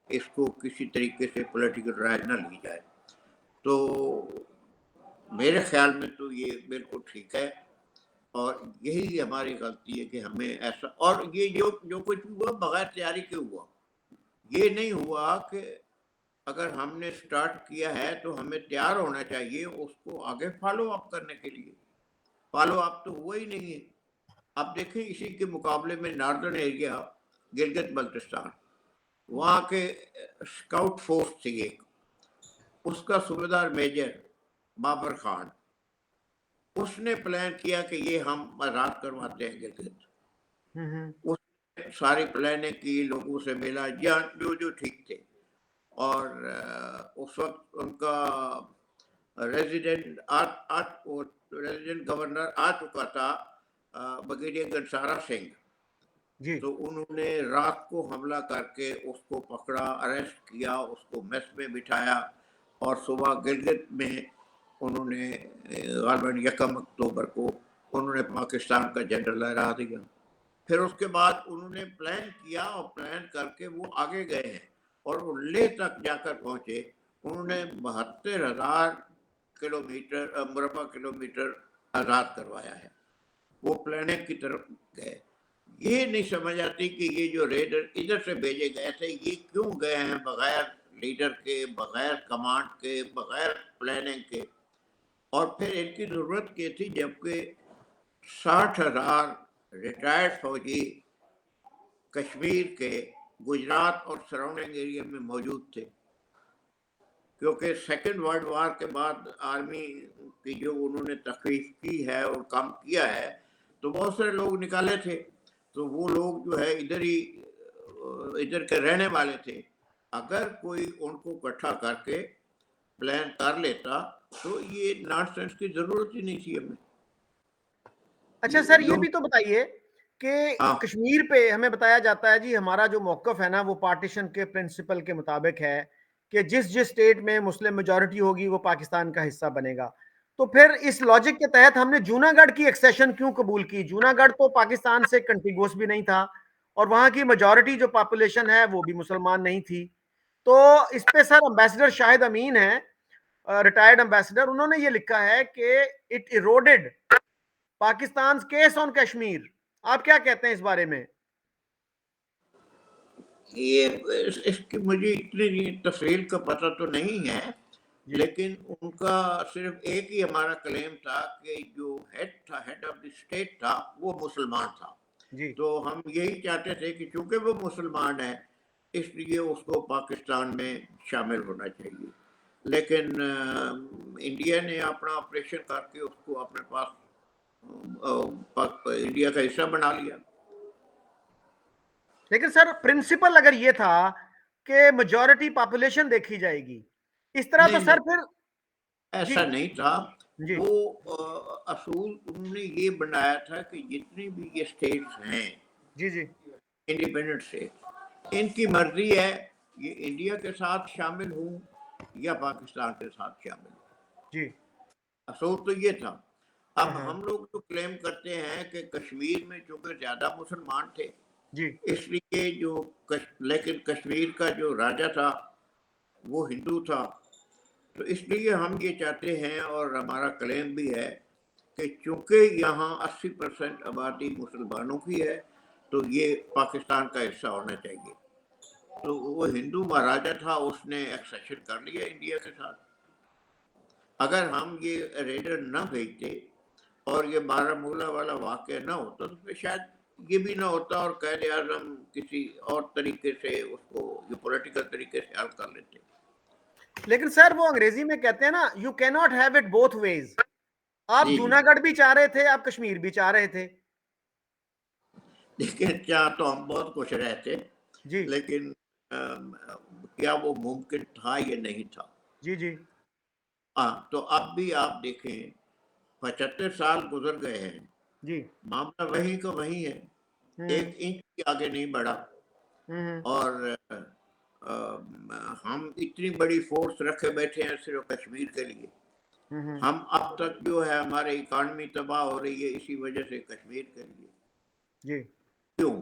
इसको किसी तरीके से पॉलिटिकल राय ना ली जाए। तो मेरे ख्याल में तो ये बिल्कुल ठीक है, और यही हमारी गलती है कि हमें ऐसा, और ये जो जो कुछ भी हुआ बगैर तैयारी के हुआ। ये नहीं हुआ कि अगर हमने स्टार्ट किया है तो हमें तैयार होना चाहिए उसको आगे फॉलो अप करने के लिए। फॉलो अप तो हुआ ही नहीं है। आप देखें, इसी के मुकाबले में नॉर्दर्न एरिया, गिलगित बल्तिस्तान, वहाँ के स्काउट फोर्स थी एक, उसका सूबेदार मेजर बाबर खान, उसने प्लान किया कि ये हम रात करवाते हैं गिलगित। हम्म। उसने सारी प्लानिंग की, लोगों से मिला या जो जो ठीक थे, और उस वक्त उनका रेजिडेंट गवर्नर आ चुका था, ब्रिगेडियर गनसारा सिंह। जी तो उन्होंने रात को हमला करके उसको पकड़ा, अरेस्ट किया, उसको मेस में बिठाया, और सुबह गिलगित में उन्होंने गालबन 1 अक्टूबर को उन्होंने पाकिस्तान का झंडा लहरा दिया। फिर उसके बाद उन्होंने प्लान किया, और प्लान करके वो आगे गए हैं और वो लेह तक जाकर पहुंचे। उन्होंने 72,000 किलोमीटर मुरबा किलोमीटर आज़ाद करवाया है। वो प्लानिंग की तरफ गए। ये नहीं समझ आती कि ये जो रेडर इधर से भेजे गए थे, ये क्यों गए हैं बगैर लीडर के, बगैर कमांड के, बगैर प्लानिंग के। और फिर इनकी जरूरत क्या थी, जबकि 60,000 रिटायर्ड फौजी कश्मीर के, गुजरात और सराउंडिंग एरिया में मौजूद थे। क्योंकि सेकेंड वर्ल्ड वार के बाद आर्मी की जो उन्होंने तकलीफ की है और काम किया है, तो बहुत सारे लोग निकाले थे। तो वो लोग जो है इधर के रहने वाले थे। अगर कोई उनको इकट्ठा करके प्लान कर लेता तो ये नॉनसेंस की जरूरत ही नहीं थी हमें। अच्छा सर, ये जो भी तो बताइए कि हाँ कश्मीर पे हमें बताया जाता है जी, हमारा जो मौकफ है ना वो पार्टीशन के प्रिंसिपल के मुताबिक है कि जिस जिस स्टेट में मुस्लिम मेजॉरिटी होगी वो पाकिस्तान का हिस्सा बनेगा। तो फिर इस लॉजिक के तहत हमने जूनागढ़ की एक्सेशन क्यों कबूल की? जूनागढ़ तो पाकिस्तान से कंटिगुअस भी नहीं था और वहां की मेजॉरिटी जो पॉपुलेशन है वो भी मुसलमान नहीं थी। तो इस पे सर एम्बेसडर शाहिद अमीन है, रिटायर्ड एम्बेसडर, उन्होंने ये लिखा है कि it eroded Pakistan case on Kashmir. आप क्या कहते हैं इस बारे में? ये इसकी मुझे इतनी तफसील का पता तो नहीं है, जी लेकिन उनका सिर्फ एक ही हमारा क्लेम था कि जो हेड था, हेड ऑफ द स्टेट था, वो मुसलमान था। जी तो हम यही चाहते थे कि चूंकि वो मुसलमान है, इसलिए उसको पाकिस्तान में शामिल होना चाहिए। लेकिन इंडिया ने अपना ऑपरेशन करके उसको अपने पास इंडिया का हिस्सा बना लिया। लेकिन सर प्रिंसिपल अगर ये था कि मेजॉरिटी पॉपुलेशन देखी जाएगी, इस तरह तो नहीं नहीं, सर फिर। जी ऐसा नहीं था। जी वो असूल उन्होंने ये बनाया था कि जितनी भी ये स्टेट्स हैं, जी जी इंडिपेंडेंट स्टेट, इनकी मर्जी है ये इंडिया के साथ शामिल हों या पाकिस्तान के साथ शामिल हों। जी। असूल तो ये था। हाँ अब हाँ हम लोग तो क्लेम करते हैं कि कश्मीर में चूंकि ज्यादा मुसलमान थे, जी इसलिए लेकिन कश्मीर का जो राजा था वो हिंदू था। तो इसलिए हम ये चाहते हैं, और हमारा क्लेम भी है, कि चूंकि यहाँ 80% आबादी मुसलमानों की है, तो ये पाकिस्तान का हिस्सा होना चाहिए। तो वो हिंदू महाराजा था, उसने एक्सेशन कर लिया इंडिया के साथ। अगर हम ये रेडर न भेजते और ये बारामूला वाला वाक़या ना होता, तो फिर शायद ये भी ना होता, और कायदे आज़म किसी और तरीके से उसको ये पॉलिटिकल तरीके से हल कर लेते। लेकिन सर वो अंग्रेजी में कहते हैं ना, you can not have it both ways. आप जी जी। जूनागढ़ भी चाह रहे थे, आप कश्मीर भी चाह रहे थे। लेकिन क्या तो हम बहुत खुश रहते, जी लेकिन क्या वो मुमकिन था या नहीं था? जी जी हाँ, तो अब भी आप देखें, 75 साल गुजर गए हैं, जी। मामला वही का वही है, हम्म 1 इंच भी आगे नहीं बढ़ा। हम्म और हम इतनी बड़ी फोर्स रखे बैठे हैं सिर्फ कश्मीर के लिए। हम्म। हम अब तक जो है हमारी इकॉनमी तबाह हो रही है इसी वजह से, कश्मीर के लिए। जी क्यों?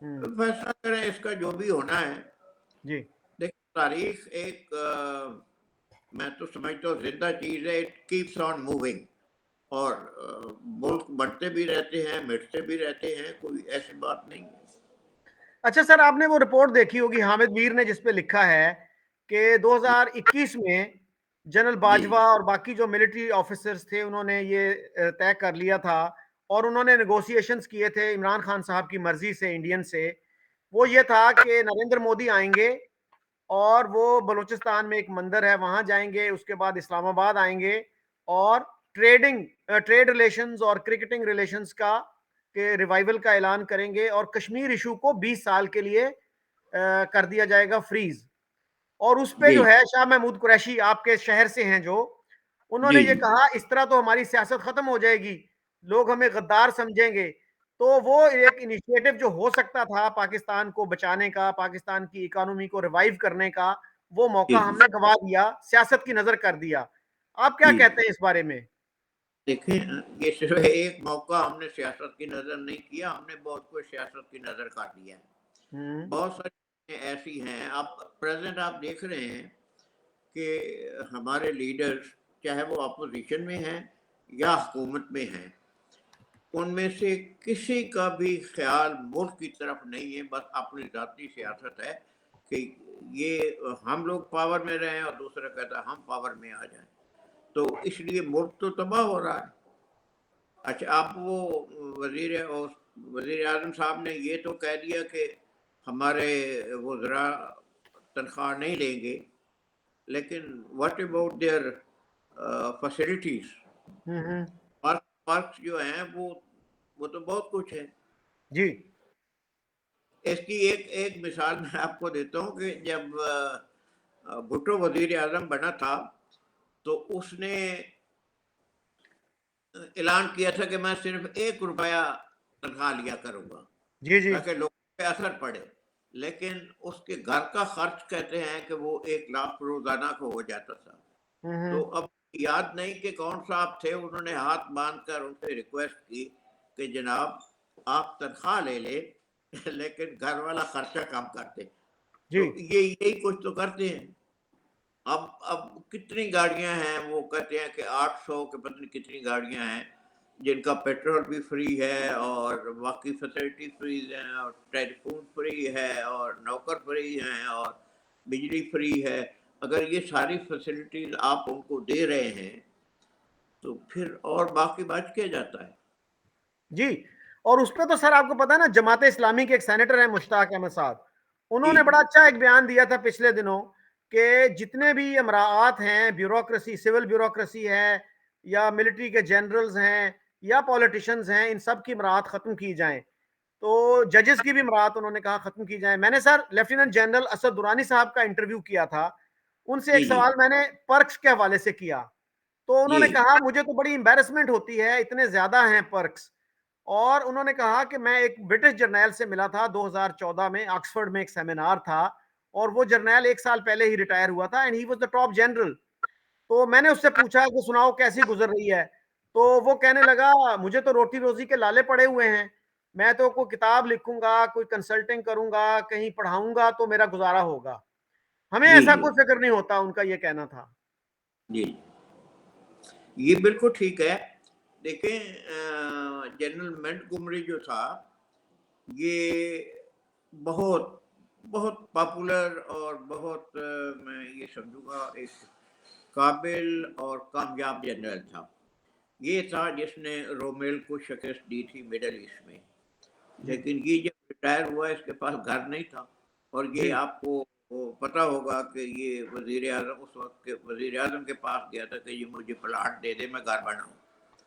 हम्म। तो फैसला करें इसका जो भी होना है। जी देखिए, तारीख एक मैं तो समझता हूँ जिंदा चीज है, इट कीप्स ऑन मूविंग। और मुल्क बढ़ते भी रहते हैं, मिटते भी रहते हैं, कोई ऐसी बात नहीं है। अच्छा सर, आपने वो रिपोर्ट देखी होगी हामिद मीर ने जिसपे लिखा है कि 2021 में जनरल जी बाजवा और बाकी जो मिलिट्री ऑफिसर्स थे उन्होंने ये तय कर लिया था और उन्होंने नेगोशिएशंस किए थे इमरान खान साहब की मर्जी से, इंडियन से। वो ये था कि नरेंद्र मोदी आएंगे और वो बलूचिस्तान में एक मंदिर है वहां जाएंगे, उसके बाद इस्लामाबाद आएंगे और ट्रेड रिलेशंस और क्रिकेटिंग रिलेशंस का के रिवाइवल का ऐलान करेंगे और कश्मीर इशू को 20 साल के लिए कर दिया जाएगा फ्रीज। और उस पे जो जी है शाह महमूद कुरैशी आपके शहर से हैं जो, उन्होंने जी ये जी कहा इस तरह तो हमारी सियासत खत्म हो जाएगी, लोग हमें गद्दार समझेंगे। तो वो एक इनिशिएटिव जो हो सकता था पाकिस्तान को बचाने का, पाकिस्तान की इकोनॉमी को रिवाइव करने का, वो जी मौका जी हमने गवा दिया, सियासत की नजर कर दिया। आप क्या जी कहते हैं इस बारे में? देखिए, ये सिर्फ एक मौका हमने सियासत की नजर नहीं किया, हमने बहुत कुछ सियासत की नजर कर दिया है। हम्म। बहुत सारी चीजें ऐसी हैं, आप प्रेजेंट आप देख रहे हैं कि हमारे लीडर्स, चाहे वो अपोजिशन में हैं या हुकूमत में हैं, उनमें से किसी का भी ख्याल मुल्क की तरफ नहीं है, बस अपनी जाती सियासत है कि ये हम लोग पावर में रहें और दूसरा कहता है हम पावर में आ जाएं। तो इसलिए मुल्क तो तबाह हो रहा है। अच्छा, आप वो वजीर आजम साहब ने ये तो कह दिया कि हमारे वज़रा तनख्वाह नहीं लेंगे, लेकिन what about their facilities, hmm. Park जो हैं वो तो बहुत कुछ है। जी इसकी एक एक मिसाल मैं आपको देता हूँ कि जब भुट्टो वजीर आजम बना था, तो उसने ऐलान किया था कि मैं सिर्फ 1 रुपया तनख्वाह लिया करूंगा जी जी। ताकि लोगों पे असर पड़े। लेकिन उसके घर का खर्च कहते हैं कि वो 1 लाख रोजाना को हो जाता था। तो हम्म। अब याद नहीं कि कौन साहब थे, उन्होंने हाथ बांध कर उनसे रिक्वेस्ट की कि जनाब आप तनख्वाह ले ले लेकिन घर वाला खर्चा कम करते। जी तो ये यही कुछ तो करते हैं। अब कितनी गाड़ियां हैं, वो कहते हैं कि 800 के पता नहीं कितनी गाड़ियां हैं जिनका पेट्रोल भी फ्री है और बाकी फैसिलिटी फ्री है और टेलीफोन फ्री है और नौकर फ्री हैं और बिजली फ्री है। अगर ये सारी फैसिलिटीज आप उनको दे रहे हैं तो फिर और बाकी बच के जाता है। जी। और उस पे तो सर आपको पता है ना, जमात इस्लामी के एक सेनेटर है मुश्ताक अहमद साहब, जी उन्होंने जी बड़ा अच्छा एक बयान दिया था पिछले दिनों कि जितने भी अमरात हैं, ब्यूरोक्रेसी, सिविल ब्यूरोक्रेसी है या मिलिट्री के जनरल्स हैं या पॉलिटिशियंस हैं, इन सब की अमरात खत्म की जाएं। तो जजेस की भी अमरात उन्होंने कहा खत्म की जाए। मैंने sir lieutenant general Asad Durrani sahab का इंटरव्यू किया था, उनसे जी एक जी सवाल मैंने पर्क्स के हवाले से किया, तो जी उन्होंने कहा मुझे तो बड़ी एम्बेरसमेंट होती है, इतने ज्यादा हैं पर्क्स। और उन्होंने कहा कि मैं एक ब्रिटिश जर्नैल से मिला था 2014 में, ऑक्सफोर्ड में एक सेमिनार था, और वो जर्नैल 1 साल पहले ही रिटायर हुआ था and he was the top general. तो मैंने उससे पूछा कि सुनाओ कैसी गुजर रही है, तो वो कहने लगा मुझे तो रोटी रोजी के लाले पड़े हुए हैं, मैं तो कोई किताब लिखूंगा, कोई कंसल्टिंग करूंगा, कहीं पढ़ाऊंगा तो मेरा गुजारा होगा, हमें जी ऐसा जी कोई फिक्र नहीं होता, उनका ये कहना था। जी ये बिल्कुल ठीक है। देखें, जनरल मोंटगोमरी जो था, ये बहुत बहुत पॉपुलर और बहुत मैं ये समझूंगा एक काबिल और कामयाब जनरल था। ये था जिसने रोमेल को शिकस्त दी थी मिडल ईस्ट में। जी लेकिन ये जब रिटायर हुआ, इसके पास घर नहीं था। और ये जी। आपको वो पता होगा कि ये वजीर आजम उस वक्त के वजीर आजम के पास गया था कि ये मुझे प्लाट दे दे, मैं घर बनाऊं।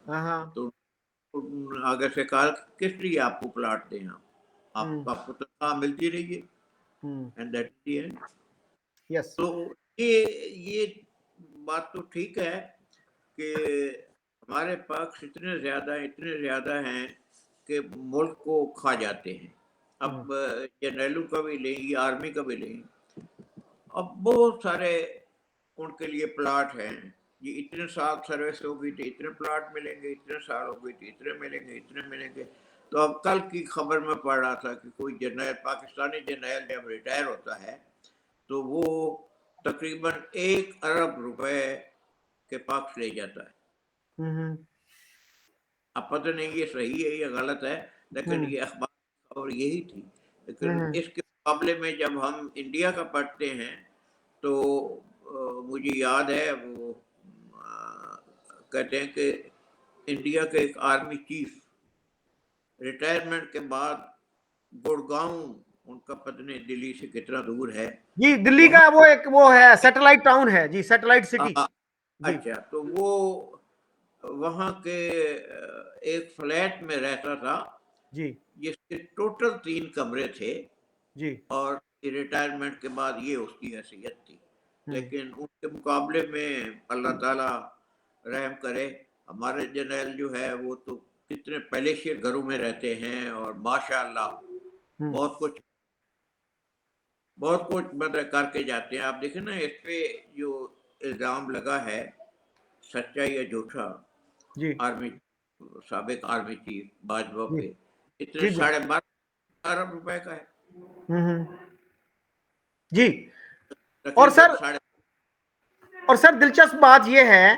हाँ हाँ। तो आगे से कहा किस लिए आपको प्लाट दें, हम हम्म। आपको तनख्वाह मिलती रही है हम्म। एंड दैट है। यस। तो ये बात तो ठीक है कि हमारे पक्ष इतने ज्यादा हैं कि मुल्क को खा जाते हैं। अब जनरलों का भी लें, आर्मी का भी लें, अब बहुत सारे उनके लिए प्लाट हैं। ये इतने साल सर्विस हो गई थी, इतने प्लाट मिलेंगे, इतने साल हो गई थी, इतने मिलेंगे, इतने मिलेंगे। तो अब कल की खबर में पढ़ रहा था कि कोई जनरल, पाकिस्तानी जनरल जब रिटायर होता है तो वो तकरीबन 1 अरब रुपए के पक्ष ले जाता है। हम्म। अब पता नहीं ये सही है या गलत है, लेकिन हम्म। ये अखबार और यही थी। लेकिन हम्म। इसके मुकाबले में जब हम इंडिया का पढ़ते हैं तो मुझे याद है वो कहते हैं कि इंडिया के एक आर्मी चीफ रिटायरमेंट के बाद गुड़गांव, उनका पत्नी दिल्ली से कितना दूर है, जी दिल्ली वहां का वो एक वो है, सैटेलाइट टाउन है जी, सैटेलाइट सिटी। जी। अच्छा, तो वो वहां के एक फ्लैट में रहता था, जी जिसके टोटल 3 कमरे थे, जी। और रिटायरमेंट के बाद ये उसकी हैसियत थी। हम्म लेकिन उसके मुकाबले में अल्लाह ताला रहम करे, हमारे जनरल जो है वो तो कितने पैलेशियर घरों में रहते हैं, और माशाअल्लाह हम्म बहुत कुछ बहुत कुछ मतलब करके जाते हैं। आप देखें ना, इस पे जो इल्जाम लगा है, सच्चा या झूठा, जी आर्मी साबिक आर्मी चीफ बाजवा जी पे, इतने जी जी। 12.5 अरब रुपए का है हम्म। जी। और तकरीबन सर, साढ़े। और सर दिलचस्प बात यह है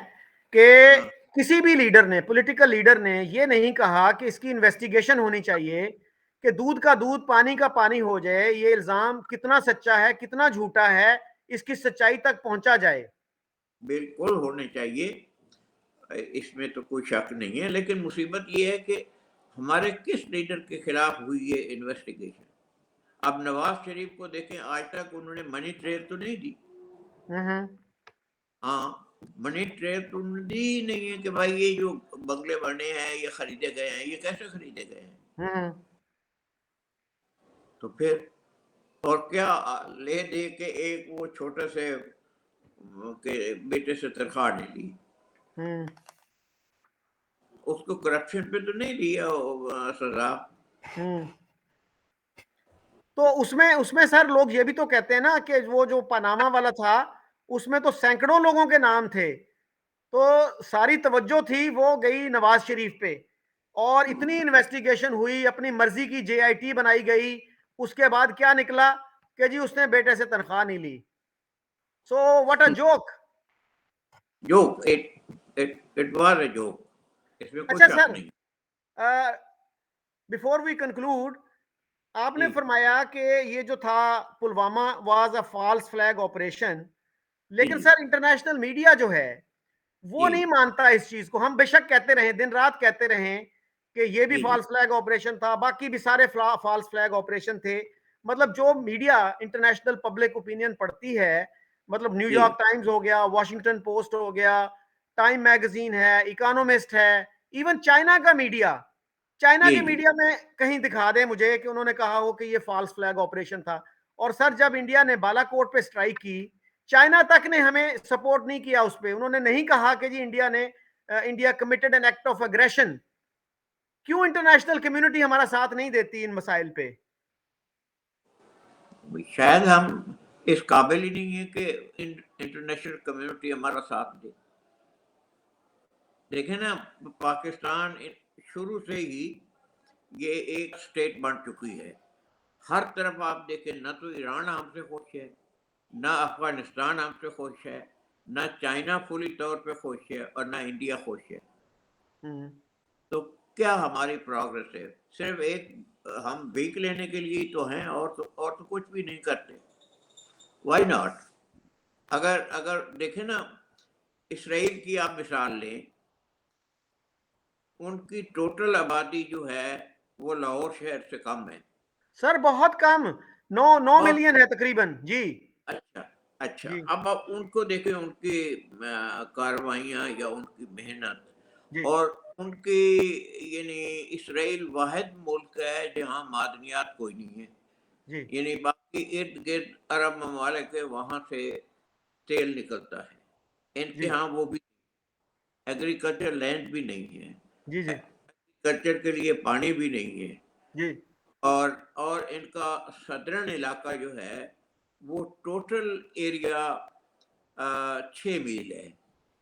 कि हाँ, किसी भी लीडर ने, पॉलिटिकल लीडर ने यह नहीं कहा कि इसकी इन्वेस्टिगेशन होनी चाहिए, कि दूध का दूध पानी का पानी हो जाए, ये इल्जाम कितना सच्चा है कितना झूठा है, इसकी सच्चाई तक पहुंचा जाए। बिल्कुल होने चाहिए, इसमें तो कोई शक नहीं है। लेकिन मुसीबत ये है कि हमारे किस लीडर के खिलाफ हुई ये इन्वेस्टिगेशन। अब नवाज शरीफ को देखें, आज तक उन्होंने मनी ट्रेल तो नहीं दी। हम्म हाँ, मनी ट्रेल तो उन्होंने दी ही नहीं है कि भाई ये जो बंगले बने हैं ये खरीदे गए हैं, ये कैसे खरीदे गए हैं। हम्म तो फिर और क्या ले दे के एक वो छोटे से के बेटे से तनख्वाह नहीं ली, हम्म उसको करप्शन पे तो नहीं दिया सजा। हम्म। तो उसमें उसमें सर लोग ये भी तो कहते हैं ना कि वो जो पनामा वाला था, उसमें तो सैकड़ों लोगों के नाम थे, तो सारी तवज्जो थी वो गई नवाज शरीफ पे, और इतनी इन्वेस्टिगेशन हुई, अपनी मर्जी की जेआईटी बनाई गई, उसके बाद क्या निकला कि जी उसने बेटे से तनख्वाह नहीं ली। So what a joke. Joke, it was a joke, इसमें कोई अच्छा शक सर, नहीं। बिफोर वी कंक्लूड, आपने जी फरमाया कि ये जो था Pulwama was a false flag operation, जी लेकिन सर इंटरनेशनल मीडिया जो है वो जी नहीं मानता इस चीज को। हम बेशक कहते रहे, दिन रात कहते रहे कि ये भी जी जी फॉल्स फ्लैग ऑपरेशन था, बाकी भी सारे फॉल्स फ्लैग ऑपरेशन थे। मतलब जो मीडिया इंटरनेशनल पब्लिक ओपिनियन पढ़ती है, मतलब जी न्यूयॉर्क टाइम्स हो गया, वॉशिंगटन पोस्ट हो गया, टाइम मैगजीन है, इकोनॉमिस्ट है, इवन चाइना का मीडिया, चाइना जी के जी। मीडिया में कहीं दिखा दे मुझे कि उन्होंने कहा हो कि ये फॉल्स फ्लैग ऑपरेशन था। और सर जब इंडिया ने बालाकोट पे स्ट्राइक की, चाइना तक ने हमें सपोर्ट नहीं किया उस पे, उन्होंने नहीं कहा कि जी India committed an act of aggression. क्यों इंटरनेशनल कम्युनिटी हमारा साथ नहीं देती इन मसाइल पे? शायद हम इस काबिल ही नहीं है कि इंटरनेशनल कम्युनिटी हमारा साथ दे। देखें ना, पाकिस्तान शुरू से ही ये एक स्टेट बन चुकी है। हर तरफ आप देखें, ना तो ईरान हमसे खुश है, ना अफगानिस्तान हमसे खुश है, ना चाइना फुली तौर पे खुश है, और ना इंडिया खुश है। हम्म तो क्या हमारी प्रोग्रेस है? सिर्फ एक हम भीख लेने के लिए ही तो हैं, और तो कुछ भी नहीं करते। Why not? अगर अगर देखें ना, इसराइल की आप मिसाल लें, उनकी टोटल आबादी जो है वो लाहौर शहर से कम है। सर बहुत कम, 9 बहुत मिलियन है तकरीबन जी। अच्छा। अच्छा, जी अब आप उनको देखें, उनकी कार्रवाइयाँ या उनकी मेहनत, जी और उनकी, यानी इसराइल वाहिद मुल्क है जहाँ मादनियात कोई नहीं है। जी यानी बाकी इर्द गिर्द अरब ममालिक है, वहाँ से तेल निकलता है, इनके जी यहाँ वो भी एग्रीकल्चर लैंड भी नहीं है, जी जी एग्रीकल्चर के लिए पानी भी नहीं है। जी और इनका सदर्न इलाका जो है वो टोटल एरिया 6 मील है,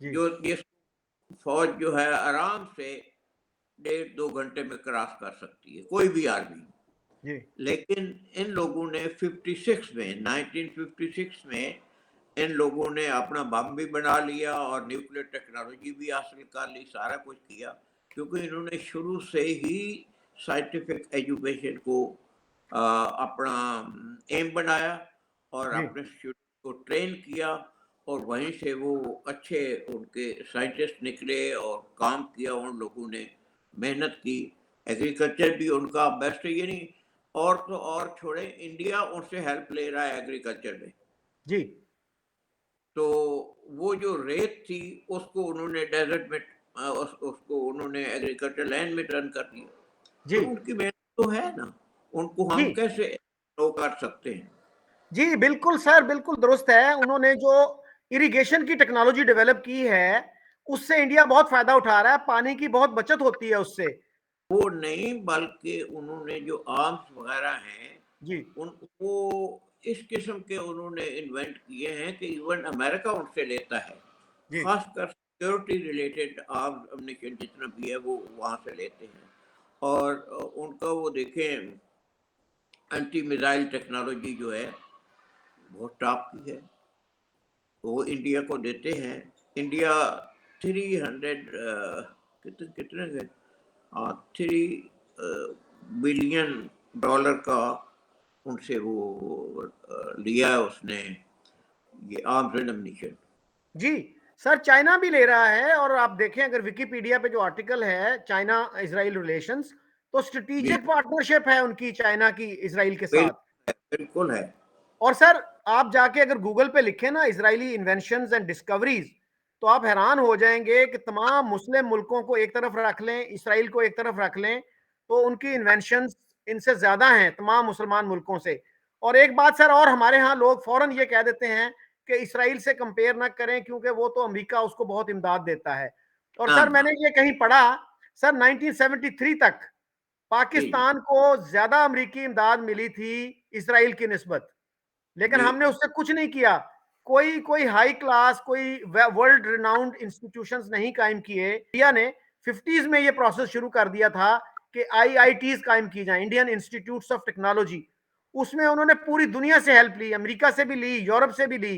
जी जो ये फौज जो है आराम से 1.5-2 घंटे में क्रॉस कर सकती है, कोई भी आर्मी। जी लेकिन इन लोगों ने 1956 में इन लोगों ने अपना बम भी बना लिया और न्यूक्लियर टेक्नोलॉजी भी हासिल कर ली, सारा कुछ किया, क्योंकि इन्होंने शुरू से ही साइंटिफिक एजुकेशन को अपना एम बनाया, और जी अपने स्टूडेंट को ट्रेन किया, और वहीं से वो अच्छे उनके साइंटिस्ट निकले, और काम किया उन लोगों ने, मेहनत की। एग्रीकल्चर भी उनका बेस्ट है, यानी और तो और छोड़े, इंडिया उनसे हेल्प ले रहा है एग्रीकल्चर में। जी तो वो जो रेत थी उसको उन्होंने डेजर्ट में उसको उन्होंने एग्रीकल्चर लैंड में टर्न कर दिया। जी तो उनकी मेहनत तो है ना, उनको जी हम कैसे नो कर सकते हैं? जी, बिल्कुल सर, बिल्कुल दुरुस्त है। उन्होंने जो इरिगेशन की टेक्नोलॉजी डेवलप की है, उससे इंडिया बहुत फायदा उठा रहा है। पानी की बहुत बचत होती है उससे। वो नहीं, बल्कि उन्होंने जो आर्म्स वगैरह हैं, जी वो इस किस्म के उन्होंने इन्वेंट किए हैं कि इवन अमेरिका उनसे लेता है। जी खासकर सिक्योरिटी रिलेटेड आर्म्स अम्युनिशन जितना भी है वो वहाँ से लेते हैं। और उनका वो देखें, एंटी मिसाइल टेक्नोलॉजी जो है बहुत टॉप की है, वो इंडिया को देते हैं। इंडिया 300 कितने कितने के 3 बिलियन डॉलर का उनसे वो लिया है उसने, ये आर्म्स एंड अम्युनिशन। जी सर, चाइना भी ले रहा है। और आप देखें अगर विकिपीडिया पे जो आर्टिकल है चाइना इजराइल रिलेशंस, तो जी, स्ट्रेटेजिक पार्टनरशिप है उनकी चाइना की इजराइल के साथ। बिल्कुल है। और सर, आप जाके अगर गूगल पे लिखें ना इजरायली इन्वेंशंस एंड डिस्कवरीज, तो आप हैरान हो जाएंगे कि तमाम मुस्लिम मुल्कों को एक तरफ रख लें, इसराइल को एक तरफ रख लें, तो उनकी इन्वेंशंस इनसे ज्यादा हैं तमाम मुसलमान मुल्कों से। और एक बात सर, और हमारे यहाँ लोग फौरन ये कह देते हैं कि इसराइल से कंपेयर ना करें क्योंकि वो तो अमेरिका उसको बहुत इमदाद देता है। और हाँ सर मैंने हाँ। ये कहीं पढ़ा, सर 1973 तक जी जी। पाकिस्तान को ज्यादा अमेरिकी इमदाद मिली थी इसराइल की निस्बत, लेकिन जी हमने उससे कुछ नहीं किया। कोई कोई हाई क्लास, कोई वर्ल्ड रिनाउंड इंस्टीट्यूशंस नहीं कायम किए। इंडिया ने 50s में ये प्रोसेस शुरू कर दिया था कि आईआईटीज कायम की जाए, इंडियन इंस्टीट्यूट्स ऑफ टेक्नोलॉजी। उसमें उन्होंने पूरी दुनिया से हेल्प ली, अमेरिका से भी ली, यूरोप से भी ली।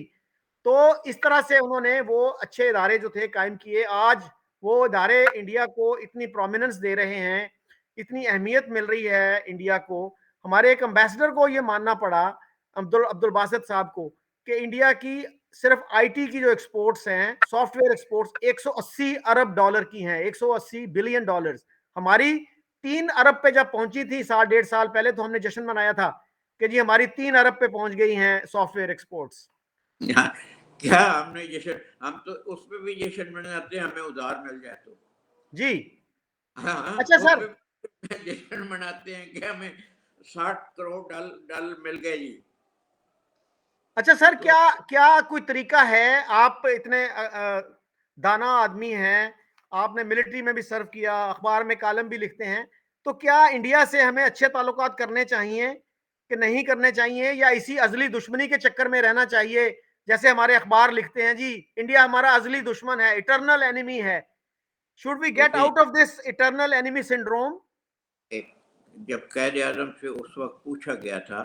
तो इस तरह से उन्होंने वो अच्छे इदारे जो थे कायम किए। आज वो इदारे इंडिया को इतनी प्रोमिनेंस दे रहे हैं, इतनी अहमियत मिल रही है इंडिया को। हमारे एक एम्बेसडर को ये मानना पड़ा, अब्दुल अब्दुल बासित साहब को, कि इंडिया की सिर्फ आईटी की जो एक्सपोर्ट्स हैं, सॉफ्टवेयर एक्सपोर्ट्स 180 अरब डॉलर की हैं, 180 बिलियन डॉलर्स। हमारी 3 अरब पे जब पहुंची थी साल डेढ़ साल पहले, तो हमने जश्न मनाया था कि जी हमारी 3 अरब पे पहुंच गई हैं सॉफ्टवेयर एक्सपोर्ट्स। हाँ, क्या हमने जश्न, हम तो उसमें भी जश्न मनाते हैं हमें उधार मिल जाए तो। जी हाँ हाँ, अच्छा सर। उसमें जश्न मनाते हैं कि हमें 60 करोड़ डॉलर मिल गए जी। अच्छा सर, तो क्या क्या कोई तरीका है, आप इतने दाना आदमी हैं, आपने मिलिट्री में भी सर्व किया, अखबार में कॉलम भी लिखते हैं, तो क्या इंडिया से हमें अच्छे ताल्लुकात करने चाहिए कि नहीं करने चाहिए, या इसी अजली दुश्मनी के चक्कर में रहना चाहिए? जैसे हमारे अखबार लिखते हैं जी, इंडिया हमारा अजली दुश्मन है, इटर्नल एनिमी है। शुड वी गेट देखिए, out of this eternal enemy syndrome? एक जब कायदे आजम से उस वक्त पूछा गया था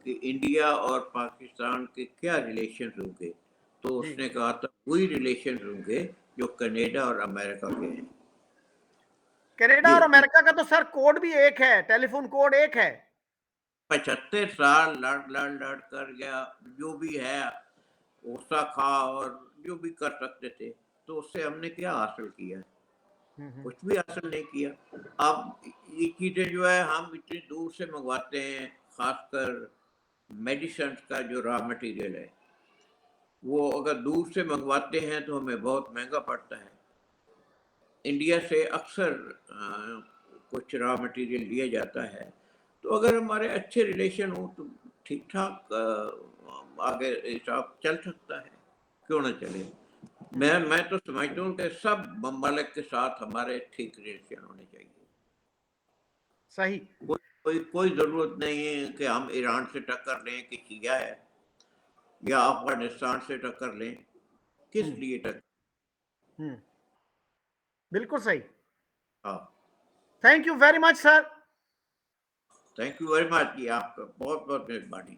कि इंडिया और पाकिस्तान के क्या रिलेशन होंगे, तो जी, उसने कहा था वही रिलेशन होंगे जो कनाडा और अमेरिका के हैं। कनाडा और ये अमेरिका का तो सर कोड भी एक है, टेलीफोन कोड एक है। 75 साल लड़ लड़ लड़ कर गया, जो भी है गुस्सा खा और जो भी कर सकते थे, तो उससे हमने क्या हासिल किया? कुछ भी हासिल नहीं किया। अब ये चीजें जो है हम इतनी दूर से मंगवाते हैं, खासकर मेडिसिन का जो रॉ मटेरियल है, वो अगर दूर से मंगवाते हैं तो हमें बहुत महंगा पड़ता है। इंडिया से अक्सर कुछ रॉ मटेरियल लिया जाता है। तो अगर हमारे अच्छे रिलेशन हो तो ठीक ठाक आगे हिसाब चल सकता है, क्यों ना चले। मैं तो समझता हूँ कि सब ममालिक के साथ हमारे ठीक रिलेशन होने चाहिए। सही। कोई कोई कोई जरूरत नहीं है कि हम ईरान से टक्कर लें कि शिया है, या अफगानिस्तान से टक्कर लें, किस हम्म लिए टक्कर। हम्म बिल्कुल सही। हाँ, thank you very much sir. Thank you very much जी, आपका बहुत बहुत मेहरबानी।